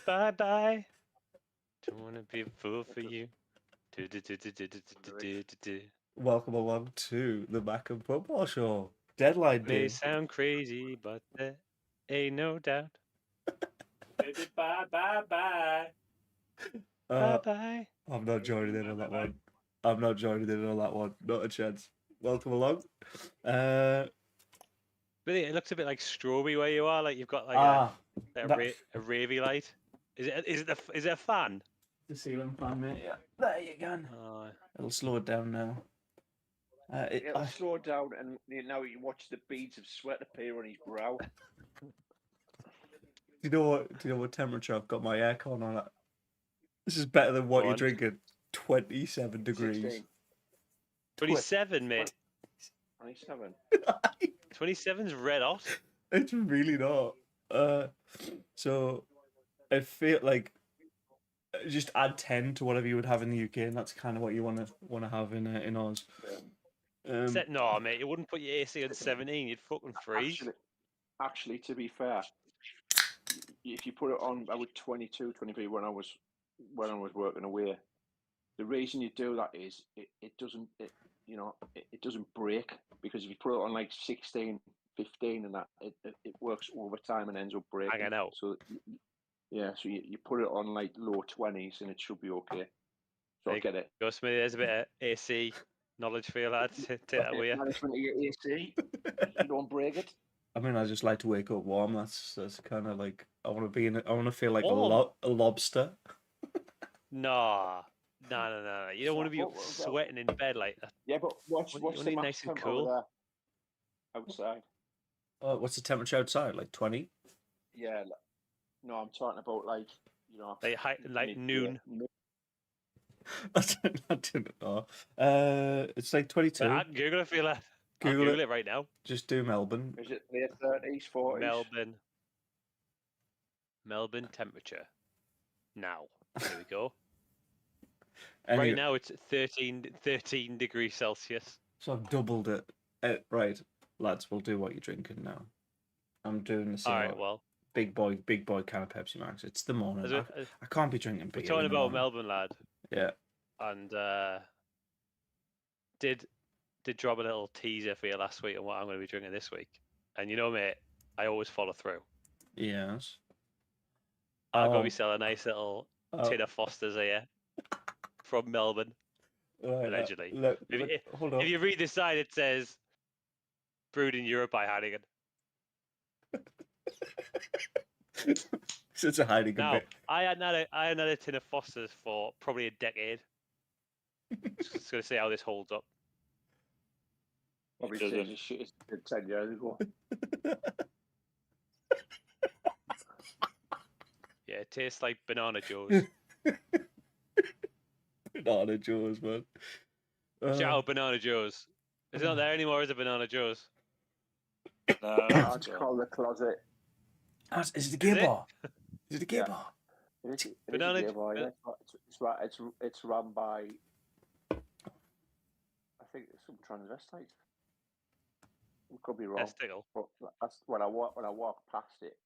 Bye bye. Don't wanna be a fool for you. Welcome along to the Mac and Football Show. Deadline May day. sound crazy, but there ain't no doubt. Baby, bye, bye, bye. Bye bye. I'm not joining in on that one. I'm not joining in on that one. Not a chance. Welcome along. Really, it looks a bit like strawberry where you are. Like you've got like a ravey light. Is it a fan? The ceiling fan, mate. Yeah. There you go. It'll slow it down now. It'll slow down, and now you watch the beads of sweat appear on his brow. Do you know what temperature I've got my aircon on at? This is better than what you're drinking. 27 degrees. 16. 27, mate. 27. 27's red hot. It's really not. So I feel like just add 10 to whatever you would have in the UK, and that's kind of what you want to have in Oz. No, mate, you wouldn't put your AC on 17. You'd fucking freeze. Actually, to be fair, if you put it on, I would 22, 23 when I was working away. The reason you do that is it doesn't break, because if you put it on like 16, 15 and that, it works overtime and ends up breaking. Hanging out. So yeah, so you put it on like low 20s and it should be okay. So I get it. Go, Smithy, there's a bit of AC knowledge for you, lads. Take that with you. Management of your AC, you don't break it. I mean, I just like to wake up warm. That's kind of like I want to feel like a lobster. No. You don't want to be sweating in bed like that. Yeah, but what's the max nice and temp cool over there outside? Oh, what's the temperature outside? Like 20? Yeah, no, I'm talking about like noon. I didn't know. It's like 22. I can Google it for you, lad. Google it right now. Just do Melbourne. Is it late 30s, 40s? Melbourne temperature. Now. Here we go. Anyway, right now it's 13 degrees Celsius. So I've doubled it. Right, lads, we'll do what you're drinking now. I'm doing the same. All right, well. Big boy kind of Pepsi Max. It's the morning. I can't be drinking beer. We're talking about Melbourne, lad. Yeah. And did drop a little teaser for you last week on what I'm going to be drinking this week. And you know, mate, I always follow through. Yes. I'm going to be selling a nice little tin of Foster's here from Melbourne, allegedly. Hold on. If you read this side, it says brewed in Europe by Heineken. So it's a Heineken. Now, I had another tin of Foster's for probably a decade. Just going to see how this holds up. Probably changed the shit 10 years ago. Yeah, it tastes like Banana Joe's. Banana Joe's, man. Shout out Banana Joe's. It's not there anymore, is it, Banana Joe's? No, it's called the Closet. Is it the gear bar? Is it the gear bar? It is a gear bar, yeah. It's run by, I think it's some transvestite. We could be wrong. But that's when I walk past it.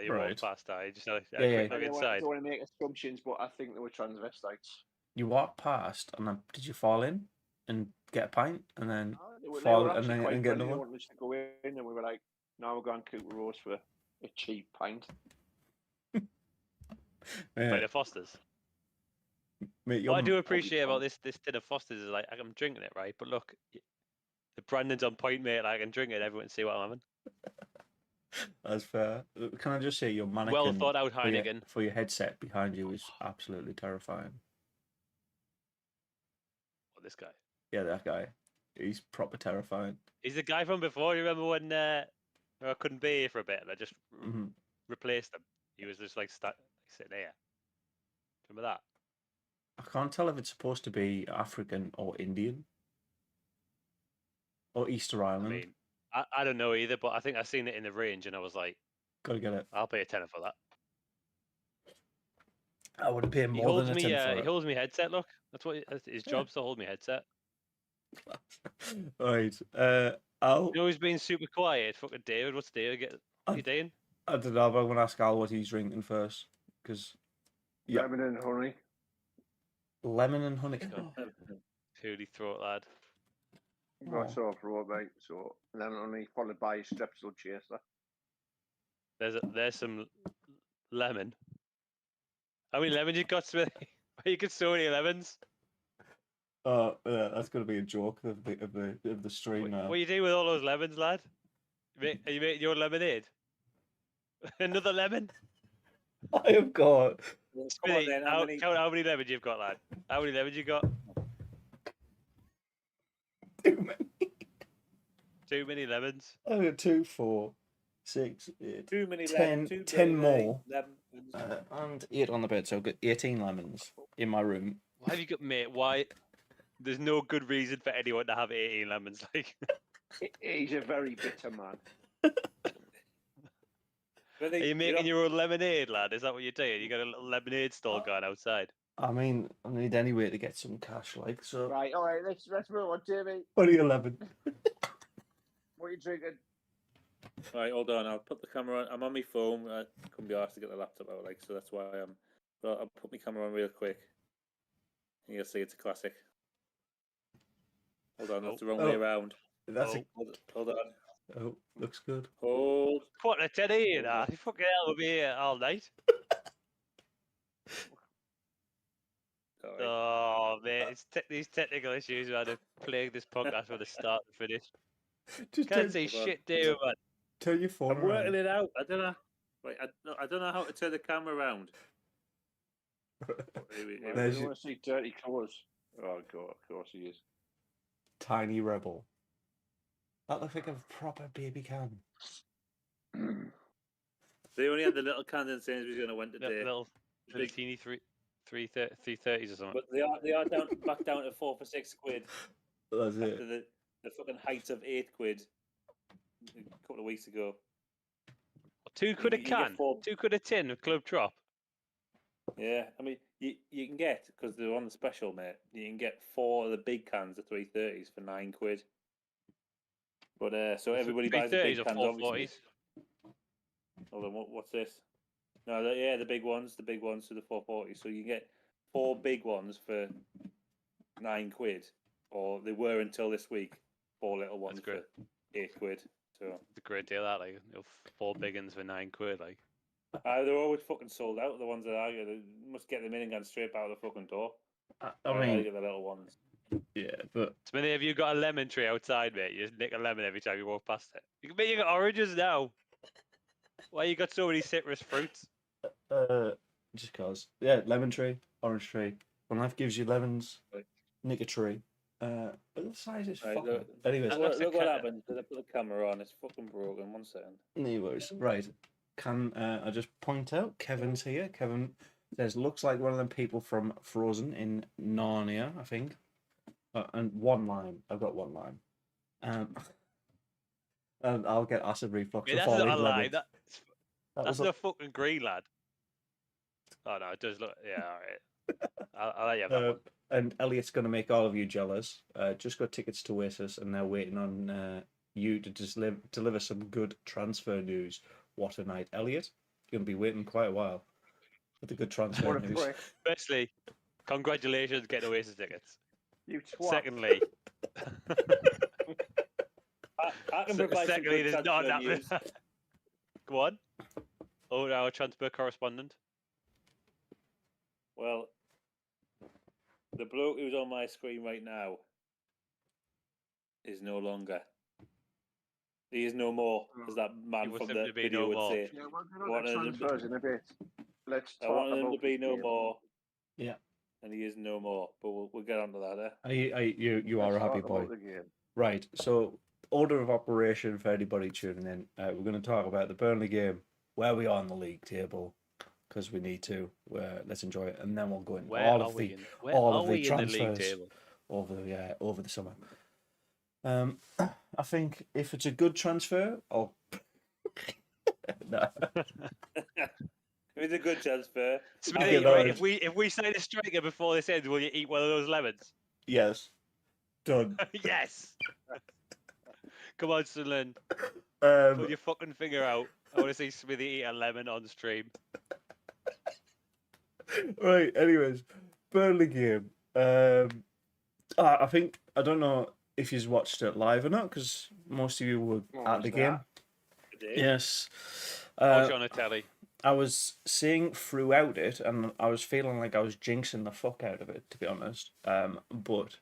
You walked past that. You just had a quick look inside. I don't want to make assumptions, but I think they were transvestites. You walked past, and then did you fall in and get a pint, and then fall and get another one? They wanted us to go in, and we were like, "No, we're going to Cooper Rose for a cheap pint." By the Fosters. Mate, what I do appreciate about this tin of Fosters is like I'm drinking it, right? But look, the branding's on point, mate. Like, I can drink it, everyone can see what I'm having. That's fair. Can I just say your mannequin? Well thought out Heineken for your headset behind you is absolutely terrifying. What, this guy? Yeah, that guy. He's proper terrifying. He's the guy from before. You remember when I couldn't be here for a bit and I just replaced him? He was just like sitting here. Remember that? I can't tell if it's supposed to be African or Indian or Easter Island. I mean, I don't know either, but I think I seen it in the range and I was like, gotta get it. I'll pay a tenner for that. I would pay more than a tenner for it. He holds me headset, look. That's what his job's to hold me headset. Right. You know who's been super quiet? Fucking David. What's David? What are you doing? I don't know, but I'm gonna ask Al what he's drinking first, because yeah, Lemon and honey. lemon and honey. Holy throat, lad. Got Oh. sore throat, mate. So lemon and honey followed by a strepsil chaser. There's some lemon. How many lemons you got, Smithy? You got so many lemons. Yeah, that's gonna be a joke of the stream now. What are you doing with all those lemons, lad? Are you making your lemonade? Another lemon? I have got Come on Smithy, then, count how many lemons you've got, lad. How many lemons you got? too many. Too many lemons. I got 2, 4, 6, 8, too many 10, 10 more, lemons. and 8 on the bed. So I've got 18 lemons in my room. Why have you got, mate? Why? There's no good reason for anyone to have 18 lemons. Like, He's a very bitter man. are you making your own lemonade, lad? Is that what you're doing? You got a little lemonade stall going outside. I mean, I need any way to get some cash, like so. Right, all right, let's move on, Jamie. What are you, 11? What are you drinking? All right, hold on. I'll put the camera on. I'm on my phone. I couldn't be asked to get the laptop out, like, so that's why I'm. But I'll put my camera on real quick. And you'll see it's a classic. Hold on, that's the wrong way around. That's Hold on. Oh, looks good. Hold. Put a teddy in that. Fucking hell, we'll be here all night. Sorry. Oh, mate, it's these technical issues, man, have plagued this podcast from the start to finish. Just Can't see hold on. shit, do man. turn your phone I'm working around. it out. I don't know. Wait, I don't know how to turn the camera around. You There's want to see dirty colours? Oh, God, of course he is. Tiny rebel. That looks like a proper baby can. They only had the little cans in Sainsbury's when I went today. Little teeny 330s or something. But they are back down to 4 for £6. That's After it. the fucking height of £8 a couple of weeks ago. £2 a you get can, £2 a tin of Club Trop. Yeah, I mean you can get, because they're on the special, mate. You can get 4 of the big cans of 330s for £9. But so everybody buys the big 330s or cans, obviously. 440s. Hold on, what's this? No, the big ones to the 440. So you get 4 big ones for £9, or they were until this week 4 little ones for £8. So it's a great deal, that, like, 4 big ones for £9, like. they're always fucking sold out. The ones that are, they must get them in and go straight out the fucking door. I mean, get the little ones. yeah, but Smithy, have you got a lemon tree outside, mate? You just nick a lemon every time you walk past it. You got oranges now. Why you got so many citrus fruits? just cause. Yeah, lemon tree, orange tree. When life gives you lemons, Right. nick a tree. But the size is Right, fucking. look. Anyways, Look what happened. Did I put the camera on? It's fucking broken. 1 second. anyways, right. Can I just point out Kevin's here? Kevin says looks like one of them people from Frozen in Narnia, I think. And 1 line. I've got 1 line. And I'll get acid reflux. Yeah, that's before not a these lie. lemons. That's not fucking green, lad. Oh no, it does look. Yeah, all right. I'll let you have that one. And Elliot's going to make all of you jealous. Just got tickets to Oasis, and they're waiting on you to just deliver some good transfer news. What a night, Elliot! You're going to be waiting quite a while for the good transfer What a news. prick. Firstly, congratulations getting Oasis tickets. You twat. Secondly, I can provide some secondly, good there's not transfer that. news. Go on. Oh, our transfer correspondent. Well, the bloke who's on my screen right now is no longer. He is no more, as that man was from him the to be video no would more. say. Yeah, we're going What to a- transfers in a bit. Let's I talk wanted him about to be this no game. more, Yeah. and he is no more. But we'll get onto that. You are Let's a happy talk boy. about the game. Right, so order of operation for anybody tuning in. We're going to talk about the Burnley game, where we are on the league table, because we need to. Let's enjoy it, and then we'll go into all of the transfers over the summer. I think if it's a good transfer, I'll. No. It's a good transfer. Smithy, right, if we sign a striker before this ends, will you eat one of those lemons? Yes. Done. Yes. Come on, Sunderland. Um, Put your fucking finger out. I want to see Smithy eat a lemon on stream. Right. Anyways, Burnley game. I think I don't know if you've watched it live or not because most of you were at the game. Yes. Watch on a telly. I was seeing throughout it, and I was feeling like I was jinxing the fuck out of it, to be honest. But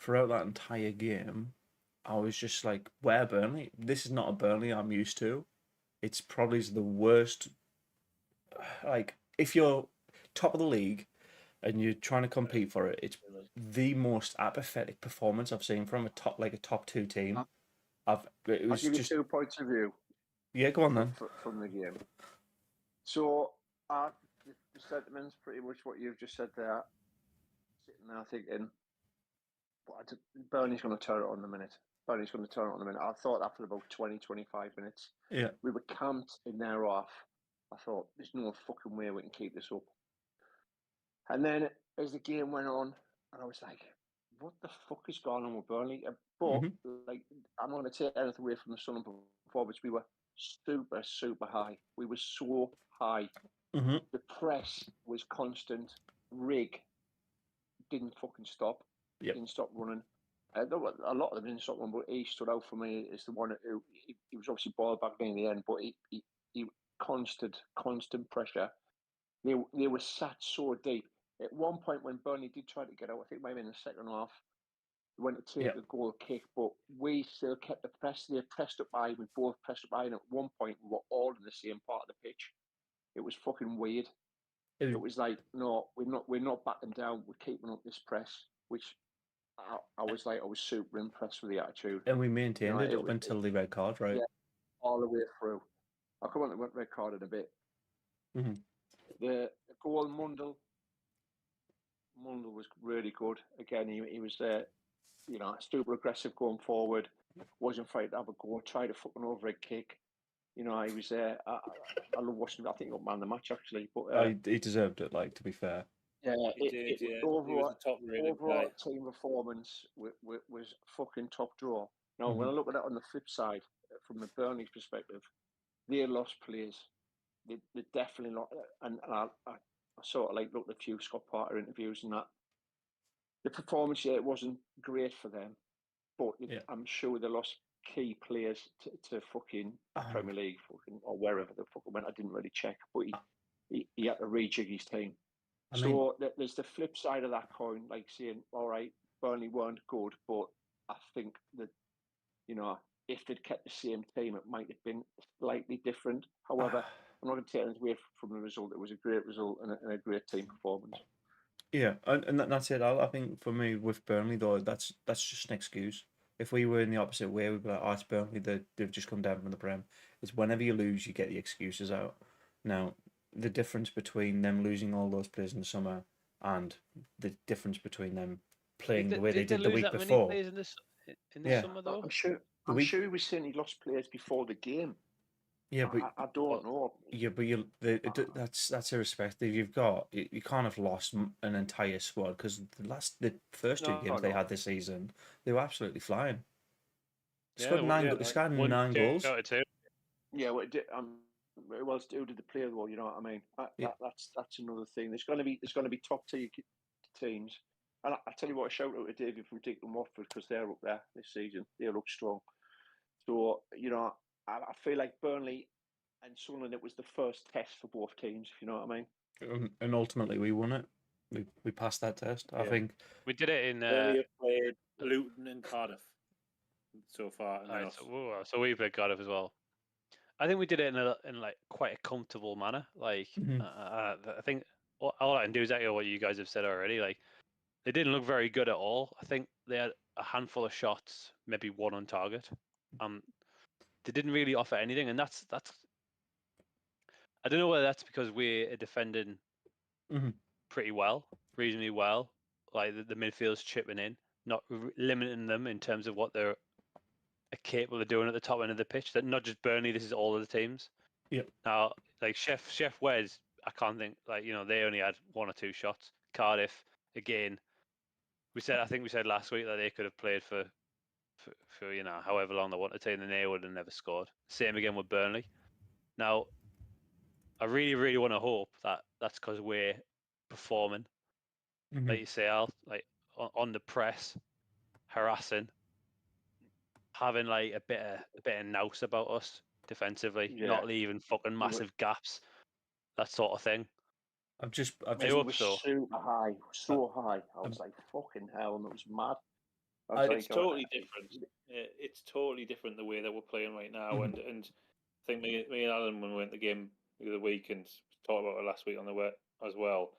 throughout that entire game, I was just like, "Where Burnley? This is not a Burnley I'm used to. It's probably the worst. Like, if you're top of the league and you're trying to compete for it, it's the most apathetic performance I've seen from a top 2 team. I'll give you 2 points of view. Yeah, go on then. From the game. So, the sentiment's pretty much what you've just said there. Sitting there thinking, Burnley's going to turn it on in a minute. I thought that for about 20, 25 minutes. Yeah. We were camped in their half. I thought, there's no fucking way we can keep this up. And then as the game went on, and I was like, what the fuck is going on with Burnley? But like, I'm not going to take anything away from the Sunderland performance. We were super, super high. We were so high. The press was constant. Rig didn't fucking stop. Didn't stop running. A lot of them didn't stop running, but he stood out for me as the one who he was obviously ball back in the end, but he constant pressure. They were sat so deep. At one point when Burnley did try to get out, I think maybe in the second half, they went to take a goal kick, but we still kept the press. They pressed up high. We both pressed up high, and at one point we were all in the same part of the pitch. It was fucking weird. It was like, no, we're not backing down. We're keeping up this press, which I was super impressed with the attitude. And we maintained it up until the red card, right? Yeah, all the way through. I'll come on to the red card in a bit. The goal, Mundell was really good. Again, he was super aggressive going forward. Wasn't afraid to have a go. Tried a fucking overhead kick. He was there. I love watching. I think he got man of the match actually. But he deserved it. Like, to be fair. Yeah, he did. Overall team performance was fucking top draw. Now, when I look at it on the flip side, from the Burnley perspective, they lost players. They definitely not. And I sort of like looked at a few Scott Parker interviews and that. The performance, it wasn't great for them, but I'm sure they lost key players to fucking Premier League, or wherever the fuck went. I didn't really check, but he had to rejig his team. So there's the flip side of that coin, like saying, all right, Burnley weren't good, but I think that, if they'd kept the same team, it might have been slightly different. However, I'm not going to take anything away from the result. It was a great result and a great team performance. Yeah, and that's it. I think for me, with Burnley, though, that's just an excuse. If we were in the opposite way, we'd be like, oh, it's Burnley, they've just come down from the Prem. It's whenever you lose, you get the excuses out. Now, the difference between them losing all those players in the summer and the difference between them playing the way they did the week before. In the summer, though? I'm sure he was saying he lost players before the game. Yeah, but I don't know. Yeah, but that's irrespective. You can't have lost an entire squad because the first two games they had this season, they were absolutely flying. They scored 9 goals. Yeah, well, who did the play well? You know what I mean? That's another thing. There's going to be top tier teams, and I tell you what, a shout out to David from Dick and Watford because they're up there this season. They look strong. So I feel like Burnley and Sunderland, it was the first test for both teams. If you know what I mean. And ultimately, we won it. We passed that test. I think we did it in. We have played Luton and Cardiff so far. So we played Cardiff as well. I think we did it in like quite a comfortable manner. Like I think all I can do is echo what you guys have said already. Like they didn't look very good at all. I think they had a handful of shots, maybe one on target. They didn't really offer anything, and that's. I don't know whether that's because we're defending pretty well, reasonably well. Like the midfield's chipping in, not limiting them in terms of what they're capable of doing at the top end of the pitch. That not just Burnley, this is all of the teams. Yep. Now, like Chef Wes, I can't think they only had 1 or 2 shots. Cardiff, again, I think we said last week that they could have played for however long they wanted to, and they would have never scored. Same again with Burnley. Now, I really, really want to hope that that's because we're performing, like you say, Al, like on the press, harassing, having like a bit of nous about us defensively, not leaving fucking massive gaps, that sort of thing. I hope was so. super high, so high. I was like, fucking hell, and it was mad. It's totally different. It's totally different the way that we're playing right now, and I think me and Alan, when we went the game the other week and talked about it last week on the web as well,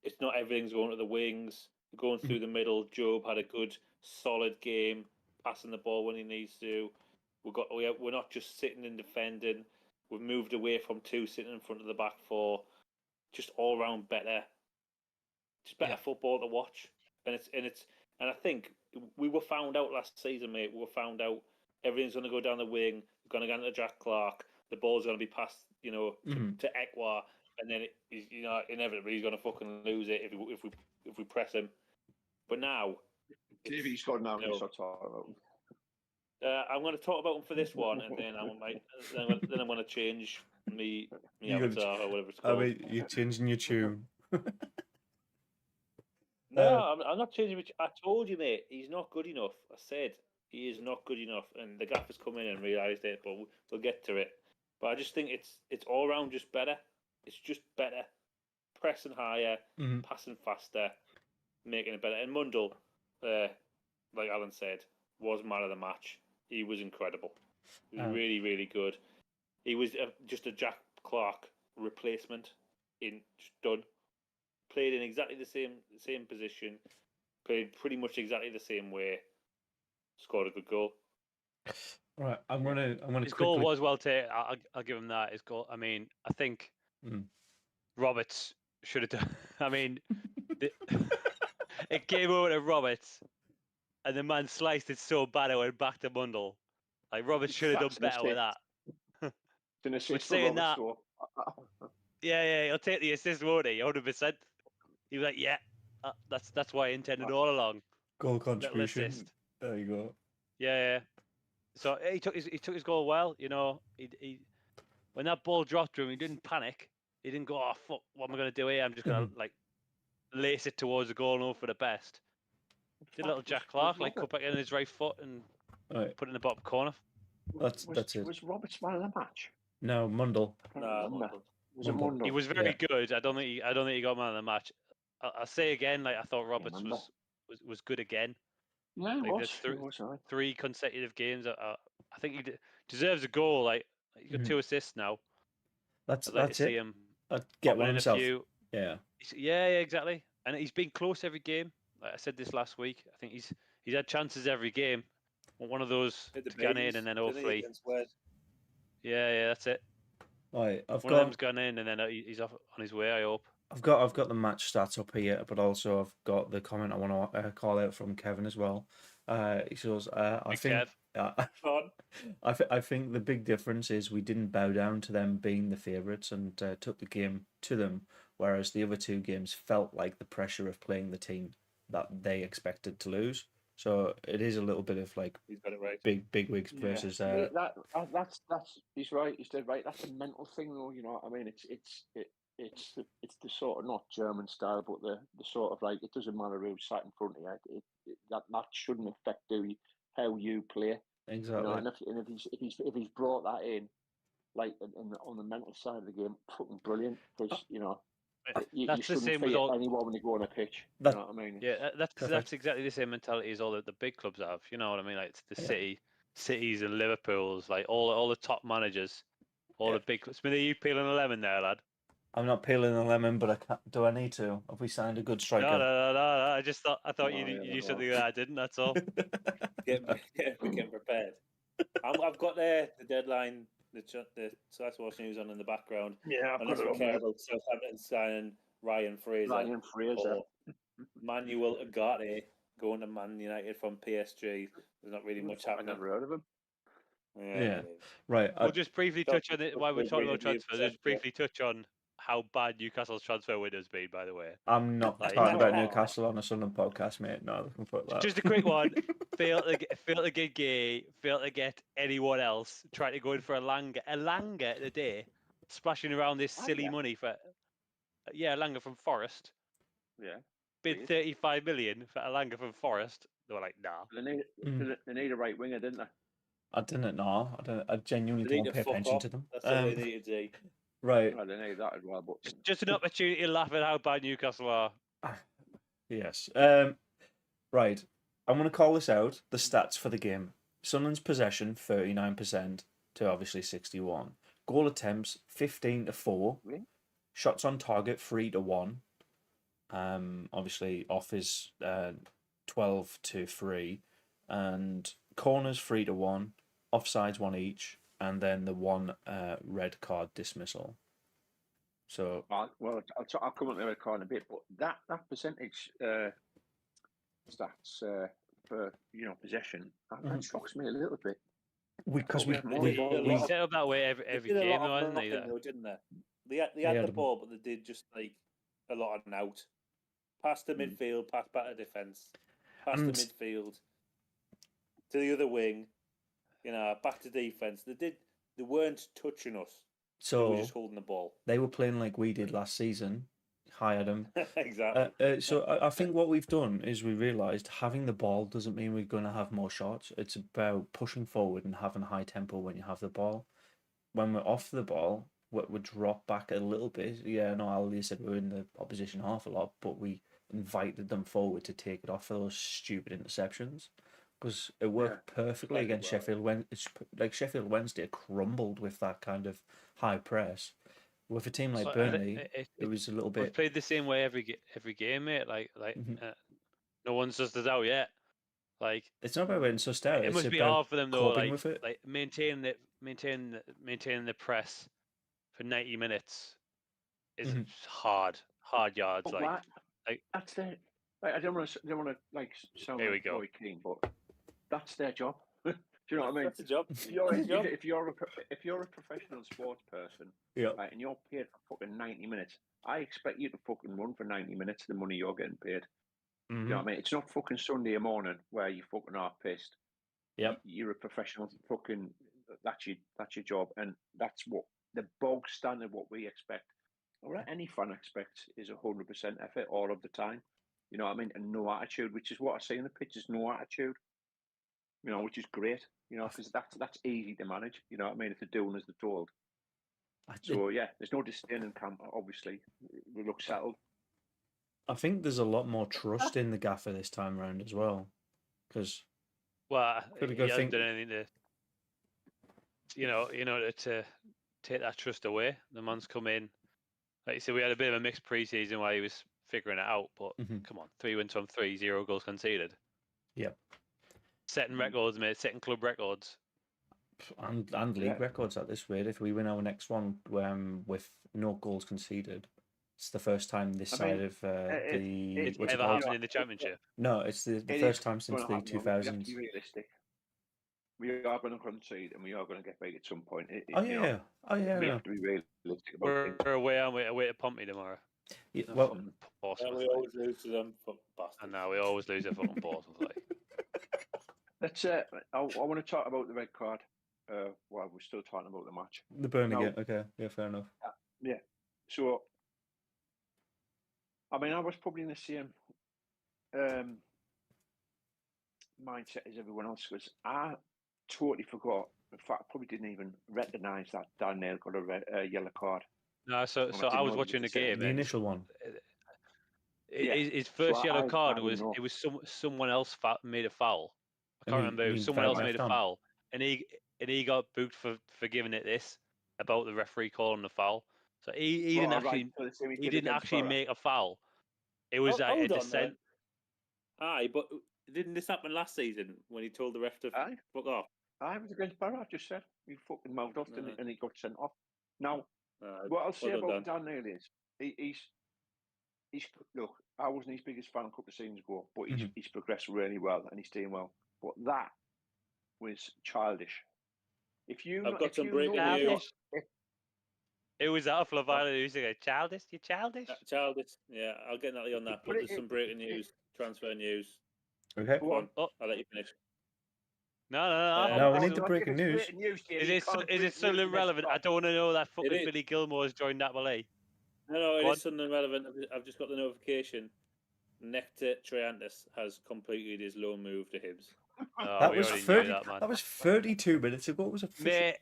it's not everything's going to the wings, going through the middle. Job had a good, solid game, passing the ball when he needs to. We're not just sitting and defending. We've moved away from two sitting in front of the back four. Just all round better. Just better football to watch, and I think we were found out last season, mate. We were found out everything's going to go down the wing. We're going to get into Jack Clark. The ball's going to be passed, to Ekwa, and then inevitably he's going to fucking lose it if we press him. But now, he's got now. He's not talking about him. I'm going to talk about him for this one, and then I'm going to change me avatar or whatever it's called. I mean, you're changing your tune. No, I'm not changing. I told you, mate. He's not good enough. I said he is not good enough, and the gaffer's come in and realised it. But we'll get to it. But I just think it's all round just better. It's just better, pressing higher, passing faster, making it better. And Mundle, like Alan said, was man of the match. He was incredible. He was really, really good. He was just a Jack Clark replacement. Done. Played in exactly the same position. Played pretty much exactly the same way. Scored a good goal. Right, I'm gonna. His goal was well taken. I'll give him that. His goal. I mean, I think Roberts should have done. I mean, it came over to Roberts, and the man sliced it so bad it went back to Mundle. Like Roberts should have done better with that. But saying that, yeah, he'll take the assist, won't he? 100%. He was like, yeah, that's why I intended all along. Goal contribution. There you go. Yeah. So he took his goal well. He when that ball dropped to him, he didn't panic. He didn't go, oh fuck, what am I going to do here? I'm just going to lace it towards the goal and hope for the best. Did a little Jack Clark, cut back in his right foot and put it in the bottom corner. That's it. Was Roberts man of the match? No, Mundle. No, was it Mundle? He was very good. I don't think he got man of the match. I'll say again, I thought Roberts was good again. Yeah, he was. 3 consecutive games. I think he deserves a goal. He's got 2 assists now. That's to see it. him get one himself. Yeah, exactly. And he's been close every game. Like I said this last week, I think he's had chances every game. One of those to get in, and then hopefully. Yeah, that's it. Right, one of them's gone in, and then he's off on his way. I hope. I've got the match stats up here, but also I've got the comment I want to call out from Kevin as well. He says, I think the big difference is we didn't bow down to them being the favourites and took the game to them, whereas the other 2 games felt like the pressure of playing the team that they expected to lose. So it is a little bit of he's got it right. Big wigs versus. That's he's right. He's dead right. That's a mental thing, though. You know what I mean? It's the sort of not German style, but the sort of it doesn't matter who's sat in front of you. That shouldn't affect how you play. Exactly. And if he's brought that in, on the mental side of the game, fucking brilliant. Because you shouldn't fear anyone when you go on a pitch. You know what I mean? Yeah, that's exactly the same mentality as all the big clubs have. You know what I mean? Like it's the cities and Liverpool's, all the top managers, all the big clubs. Smithy, you peeling a lemon there, lad? I'm not peeling a lemon, but do I need to? Have we signed a good striker? No. I thought you knew something that I didn't. That's all. We're getting prepared. I've got the deadline, the Sky Sports News on in the background. Yeah, unless we care about Southampton signing Ryan Fraser. Or Manuel Ugarte going to Man United from PSG. There's not really much happening. I've never heard of him. Yeah. Right. We'll just briefly touch on it while we're talking about transfers. Just briefly touch on how bad Newcastle's transfer window's been, by the way. I'm not talking about Newcastle on a Sunderland podcast, mate. No, I can put that. Just a quick one. Failed to get Gay. Failed to get anyone else. Tried to go in for a Langer today, splashing around this silly money for. Yeah, Langer from Forest. Yeah. Bid 35 million for Langer from Forest. They were like, nah. They need a right winger, didn't they? I didn't know. I genuinely don't pay attention to them. That's all they need to do. Right. Well, they need that as well. But Just an opportunity to laugh at how bad Newcastle are. Yes. Right. I'm going to call this out. The stats for the game. Sunderland's possession 39% to obviously 61. Goal attempts 15-4. Really? Shots on target 3-1. Obviously off is 12-3, and corners 3-1. Offsides 1 each, and then the 1 red card dismissal. So I'll come on to the red card in a bit, but that percentage stats for possession that shocks me a little bit. Because we set up that way every game, though, didn't they? They had the ball, but they did just like a lot of an out. Pass to midfield, pass back to defence, pass to midfield, to the other wing, back to defence. They weren't touching us. So they were just holding the ball. They were playing like we did last season. Hi, Adam. Exactly. So I think what we've done is we realised having the ball doesn't mean we're going to have more shots. It's about pushing forward and having high tempo when you have the ball. When we're off the ball, we drop back a little bit. Yeah, no, Ali said we were in the opposition half a lot, but we invited them forward to take it off for those stupid interceptions. Because it worked perfectly against Sheffield Wednesday. Sheffield Wednesday crumbled with that kind of high press. With a team like Burnley, it was a little bit. We've played the same way every game, mate. No one's sussed us out yet. It's not about being sussed out. It must be hard for them though. Maintaining the press for 90 minutes is hard yards. That's it. I don't want to sound very keen, but that's their job. Do you know what I mean? That's the job. If you're a professional sports person, right, and you're paid for fucking 90 minutes, I expect you to fucking run for 90 minutes the money you're getting paid. You know what I mean? It's not fucking Sunday morning where you fucking half pissed. Yep. You're a professional. Fucking that's your job, and that's what the bog standard what we expect, or what any fan expects, is 100% effort all of the time. You know what I mean? And no attitude, which is what I see in the pitch, is no attitude. Which is great. Because that's easy to manage. You know what I mean? If they're doing as they're told. So yeah, there's no disdain in camp. Obviously, we look settled. I think there's a lot more trust in the gaffer this time around as well, because he hasn't done anything to take that trust away. The man's come in. Like you said, we had a bit of a mixed pre-season while he was figuring it out, but come on, 3 wins from 3, 0 goals conceded. Yep. Setting records, mate. Setting club records. And league records at this rate. If we win our next one with no goals conceded, it's the first time this side of It's ever happened in the Championship. No, it's the first time since the 2000s. We have to be realistic. We are going to concede, and we are going to get big at some point. We have to be realistic about things. We're away to Pompey tomorrow. Yeah, we always lose to them. And now we always lose to fucking Portsmouth. Let's. I want to talk about the red card. While we're still talking about the match. The Burnley game. Okay, yeah, fair enough. Yeah. So, I mean, I was probably in the same mindset as everyone else, because I totally forgot. In fact, I probably didn't even recognise that Dan Nail got a yellow card. No, so I was watching the game. The initial one. His first yellow card was someone else made a foul. I can't remember. Someone else made a foul, and he got booked for giving it this about the referee calling the foul. So he didn't actually make a foul. It was a dissent. Aye, but didn't this happen last season when he told the ref to fuck off? I was against Barrow. I just said he fucking mouthed off, and he got sent off. Now, what I'll say about Dan Nail is he's look. I wasn't his biggest fan a couple of seasons ago, but he's progressed really well and he's doing well. But that was childish. If you, I've got some breaking news. Who was that? Flavio who's like, childish? You childish? Childish. Yeah, I'll get Natalie on that. But there's some breaking news, transfer news. Okay. Go on. Oh. I'll let you finish. No. No, we need the breaking news. Is it Sunderland relevant? I don't want to know that fucking Billy Gilmore's joined Napoli. No, it is Sunderland relevant. I've just got the notification. Nectar Triantis has completed his loan move to Hibs. Oh, that we was already 30. knew that, man. That was 32 minutes ago. It was official. Mate,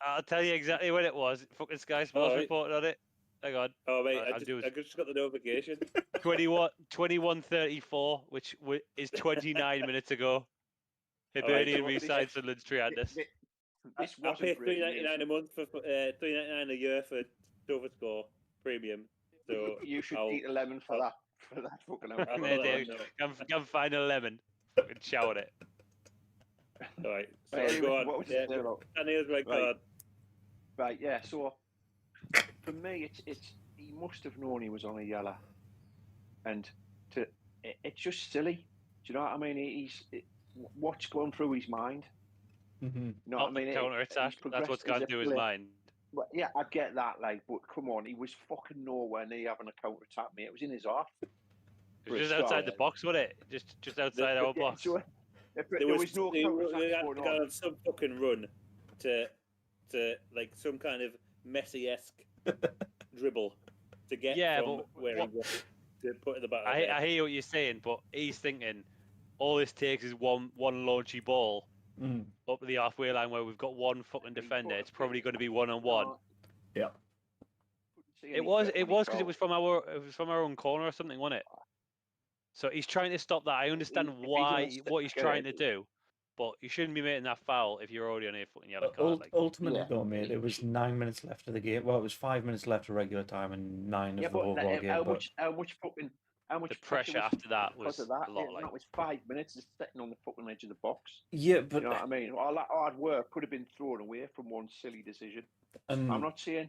I'll tell you exactly when it was. Fucking Sky Sports reported on it. Hang on. Oh mate, I just got the notification. 21:34, which is 29 minutes ago. Hibernian re-signed Sunderland's Triantis. I pay $3.99 a month for $3.99 a year for SofaScore Premium. So you should eat a lemon for that. For that fucking Come find a lemon. Fucking shout it. All right. So go on. What was it about? Daniel's red card. Right. Yeah. So for me, it's he must have known he was on a yellow, and it's just silly. Do you know what I mean? What's going through his mind? Mm-hmm. You know what I mean? Counter attack. That's what's gone through his mind. Well, yeah, I get that, but come on, he was fucking nowhere near having a counter attack, mate. It was in his half. It was just outside the box, wasn't it? Just outside our box. So, there was no counter attack going on. On some fucking run to like some kind of Messi-esque dribble to get from where he was to put in the back. I hear what you're saying, but he's thinking all this takes is one launchy ball up the halfway line where we've got one fucking defender. It's probably going to be 1-on-1. Yeah. It was because it was from our own corner or something, wasn't it? So he's trying to stop that. I understand what he's trying to do, but you shouldn't be making that foul if you're already on a fucking yellow card. Ultimately, though, mate, it was 9 minutes left of the game. Well, it was 5 minutes left of regular time and 9 of the overall game. How much the pressure after that was a lot. That was 5 minutes just sitting on the fucking edge of the box. Yeah, but you know what I mean. All that hard work could have been thrown away from one silly decision. I'm not saying,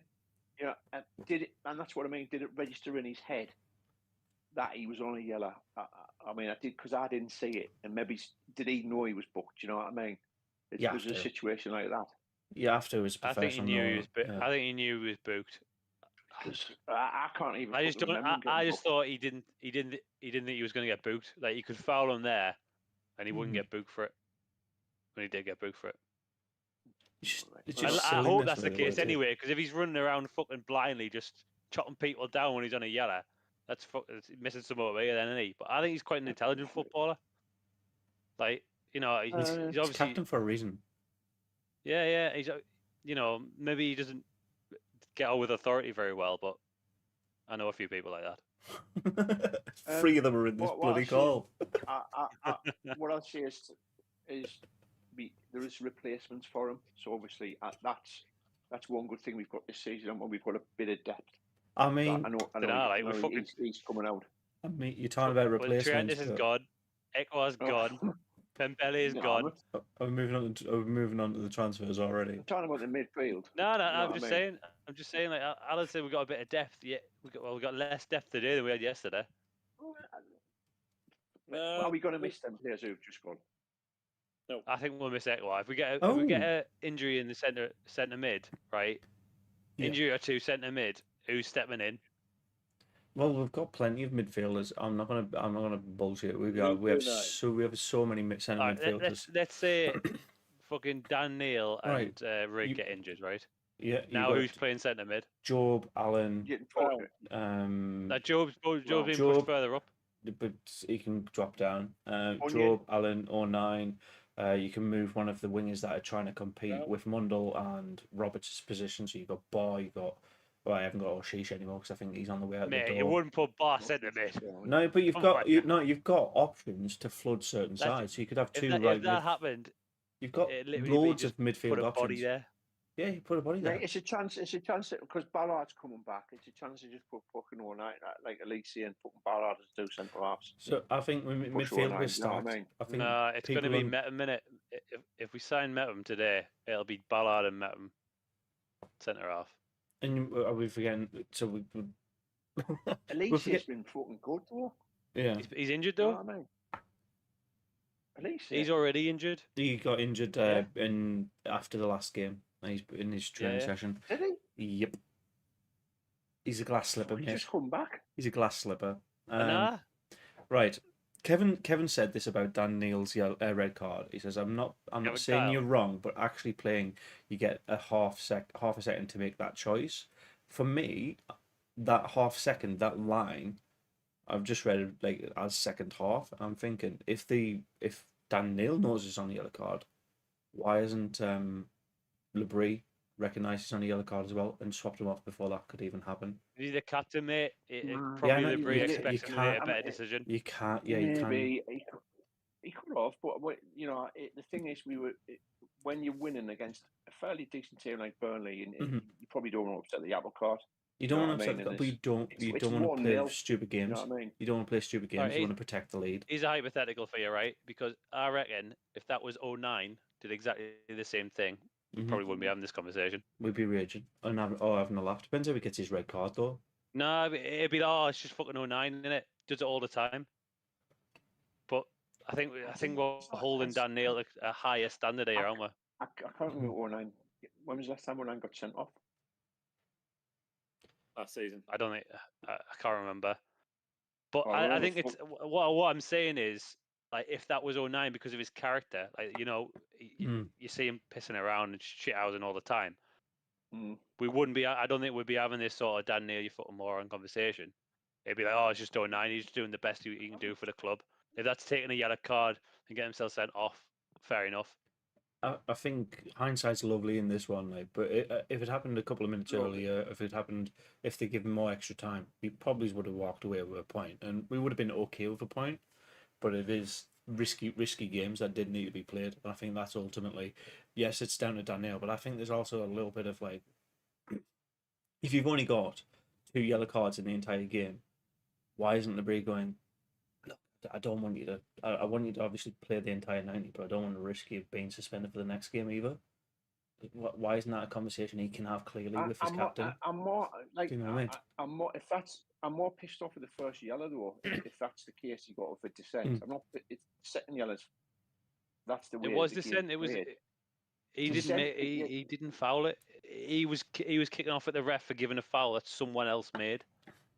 did it? And that's what I mean. Did it register in his head that he was on a yellow? I mean, I did because I didn't see it, and maybe did he know he was booked? You know what I mean? It was a situation like that. You have to, as professional. I think he knew he was booked. I can't even. I just thought he didn't think he was going to get booked. Like, you could foul him there, and he wouldn't get booked for it. When he did get booked for it. I hope that's the case anyway, because if he's running around fucking blindly, just chopping people down when he's on a yellow, that's missing some motivation, then, isn't he? But I think he's quite an intelligent footballer. Like, he's obviously captain for a reason. Yeah. He's maybe he doesn't get on with authority very well, but I know a few people like that. 3 of them are in this bloody call. What I'll say is there is replacements for him, so obviously that's one good thing we've got this season, and we've got a bit of depth. I mean, he's coming out. I mean, you're talking about replacements. This is gone. Ekwar's gone. Pembele is gone. Are we moving on to the transfers already? I'm talking about the midfield. No, I'm just saying. Like Alan said, we got a bit of depth. Yeah, we got less depth today than we had yesterday. Are we going to miss them players who've just gone? No, I think we'll miss Ekwar. If we get an injury in the centre mid, right? Yeah. Injury or two centre mid. Who's stepping in? Well, we've got plenty of midfielders. I'm not gonna bullshit. We have so many centre midfielders. Let's say fucking Dan Neil and Rig get injured, right? Yeah. Now who's playing centre mid? Job, Allen. Job's been pushed further up, but he can drop down. Job, Allen, 09. You can move one of the wingers that are trying to compete with Mundell and Roberts' position. So you've got Bar, I haven't got Oshish anymore because I think he's on the way out the door. You wouldn't put Bar centre mid. No, but you've got options to flood certain sides. So you could have two. If that happened, you've got loads of midfield options. Body there. Yeah, you put a body there. It's a chance because Ballard's coming back. It's a chance to just put fucking all night like Alexi and fucking Ballard as 2 centre halves. So I think midfield will start. You know it's going to be Metam minute. If we sign Metam today, it'll be Ballard and Metam centre half. And are we forgetting? So we. Alicia's been fucking good though. Yeah, he's injured though. You know what I mean? Alicia. He's already injured. He got injured after the last game. He's in his training session. Did he? Yep. He's a glass slipper, He's mate. just come back. He's a glass slipper. Nah. Right. Kevin said this about Dan Neal's red card. He says, "I'm not saying Kyle. you're wrong, but actually playing, you get a half a second to make that choice. For me, that half second, that line, I've just read it like as second half. And I'm thinking if Dan Neal knows he's on the yellow card, why isn't Labrie recognised he's on the yellow card as well and swapped him off before that could even happen? He's the captain, mate. Yeah, I Probably know, Labrie you expects him to make a can't- better decision. You can't. Yeah, you can. Maybe he could have, but the thing is, when you're winning against a fairly decent team like Burnley, and Mhm. you probably don't want to upset the apple cart. You don't know want what to I mean? upset, And but you don't it's want to play 1-0, stupid You games. know what I mean? You don't want to play stupid games. Alright, You want to protect the lead. Here's a hypothetical for you, right? Because I reckon if that was 09, did exactly the same thing, probably wouldn't be having this conversation. We'd be raging and having a laugh. Depends how he gets his red card though. No, it'd be like, oh, it's just fucking 09, innit? Does it all the time. But I think we're holding Dan Neal a higher standard here, aren't we? I can't remember 09. When was the last time 09 got sent off? Last season. I don't think I can't remember. But Well, I think it's what I'm saying is, like, if that was 09 because of his character, like, you see him pissing around and shithousing all the time. We wouldn't be. I don't think we'd be having this sort of Dan Neal, your foot and moron conversation. It'd be like, oh, it's just 09. He's doing the best he can do for the club. If that's taking a yellow card and getting himself sent off, fair enough. I think hindsight's lovely in this one, like, but if it happened a couple of minutes earlier, if they give him more extra time, he probably would have walked away with a point, and we would have been okay with a point. But it is risky games that did need to be played, and I think that's ultimately, yes, it's down to Daniel, but I think there's also a little bit of like, if you've only got 2 yellow cards in the entire game, why isn't Labrie going, look, I don't want you to. I want you to obviously play the entire 90, but I don't want to risk you being suspended for the next game either. Why isn't that a conversation he can have clearly with his captain? I'm more like, Do you know what I mean? I'm more I'm more pissed off with the first yellow though. If that's the case, you got for dissent. I'm not. It's second yellows. That's the way. It was dissent. It was. He didn't foul it. He was kicking off at the ref for giving a foul that someone else made.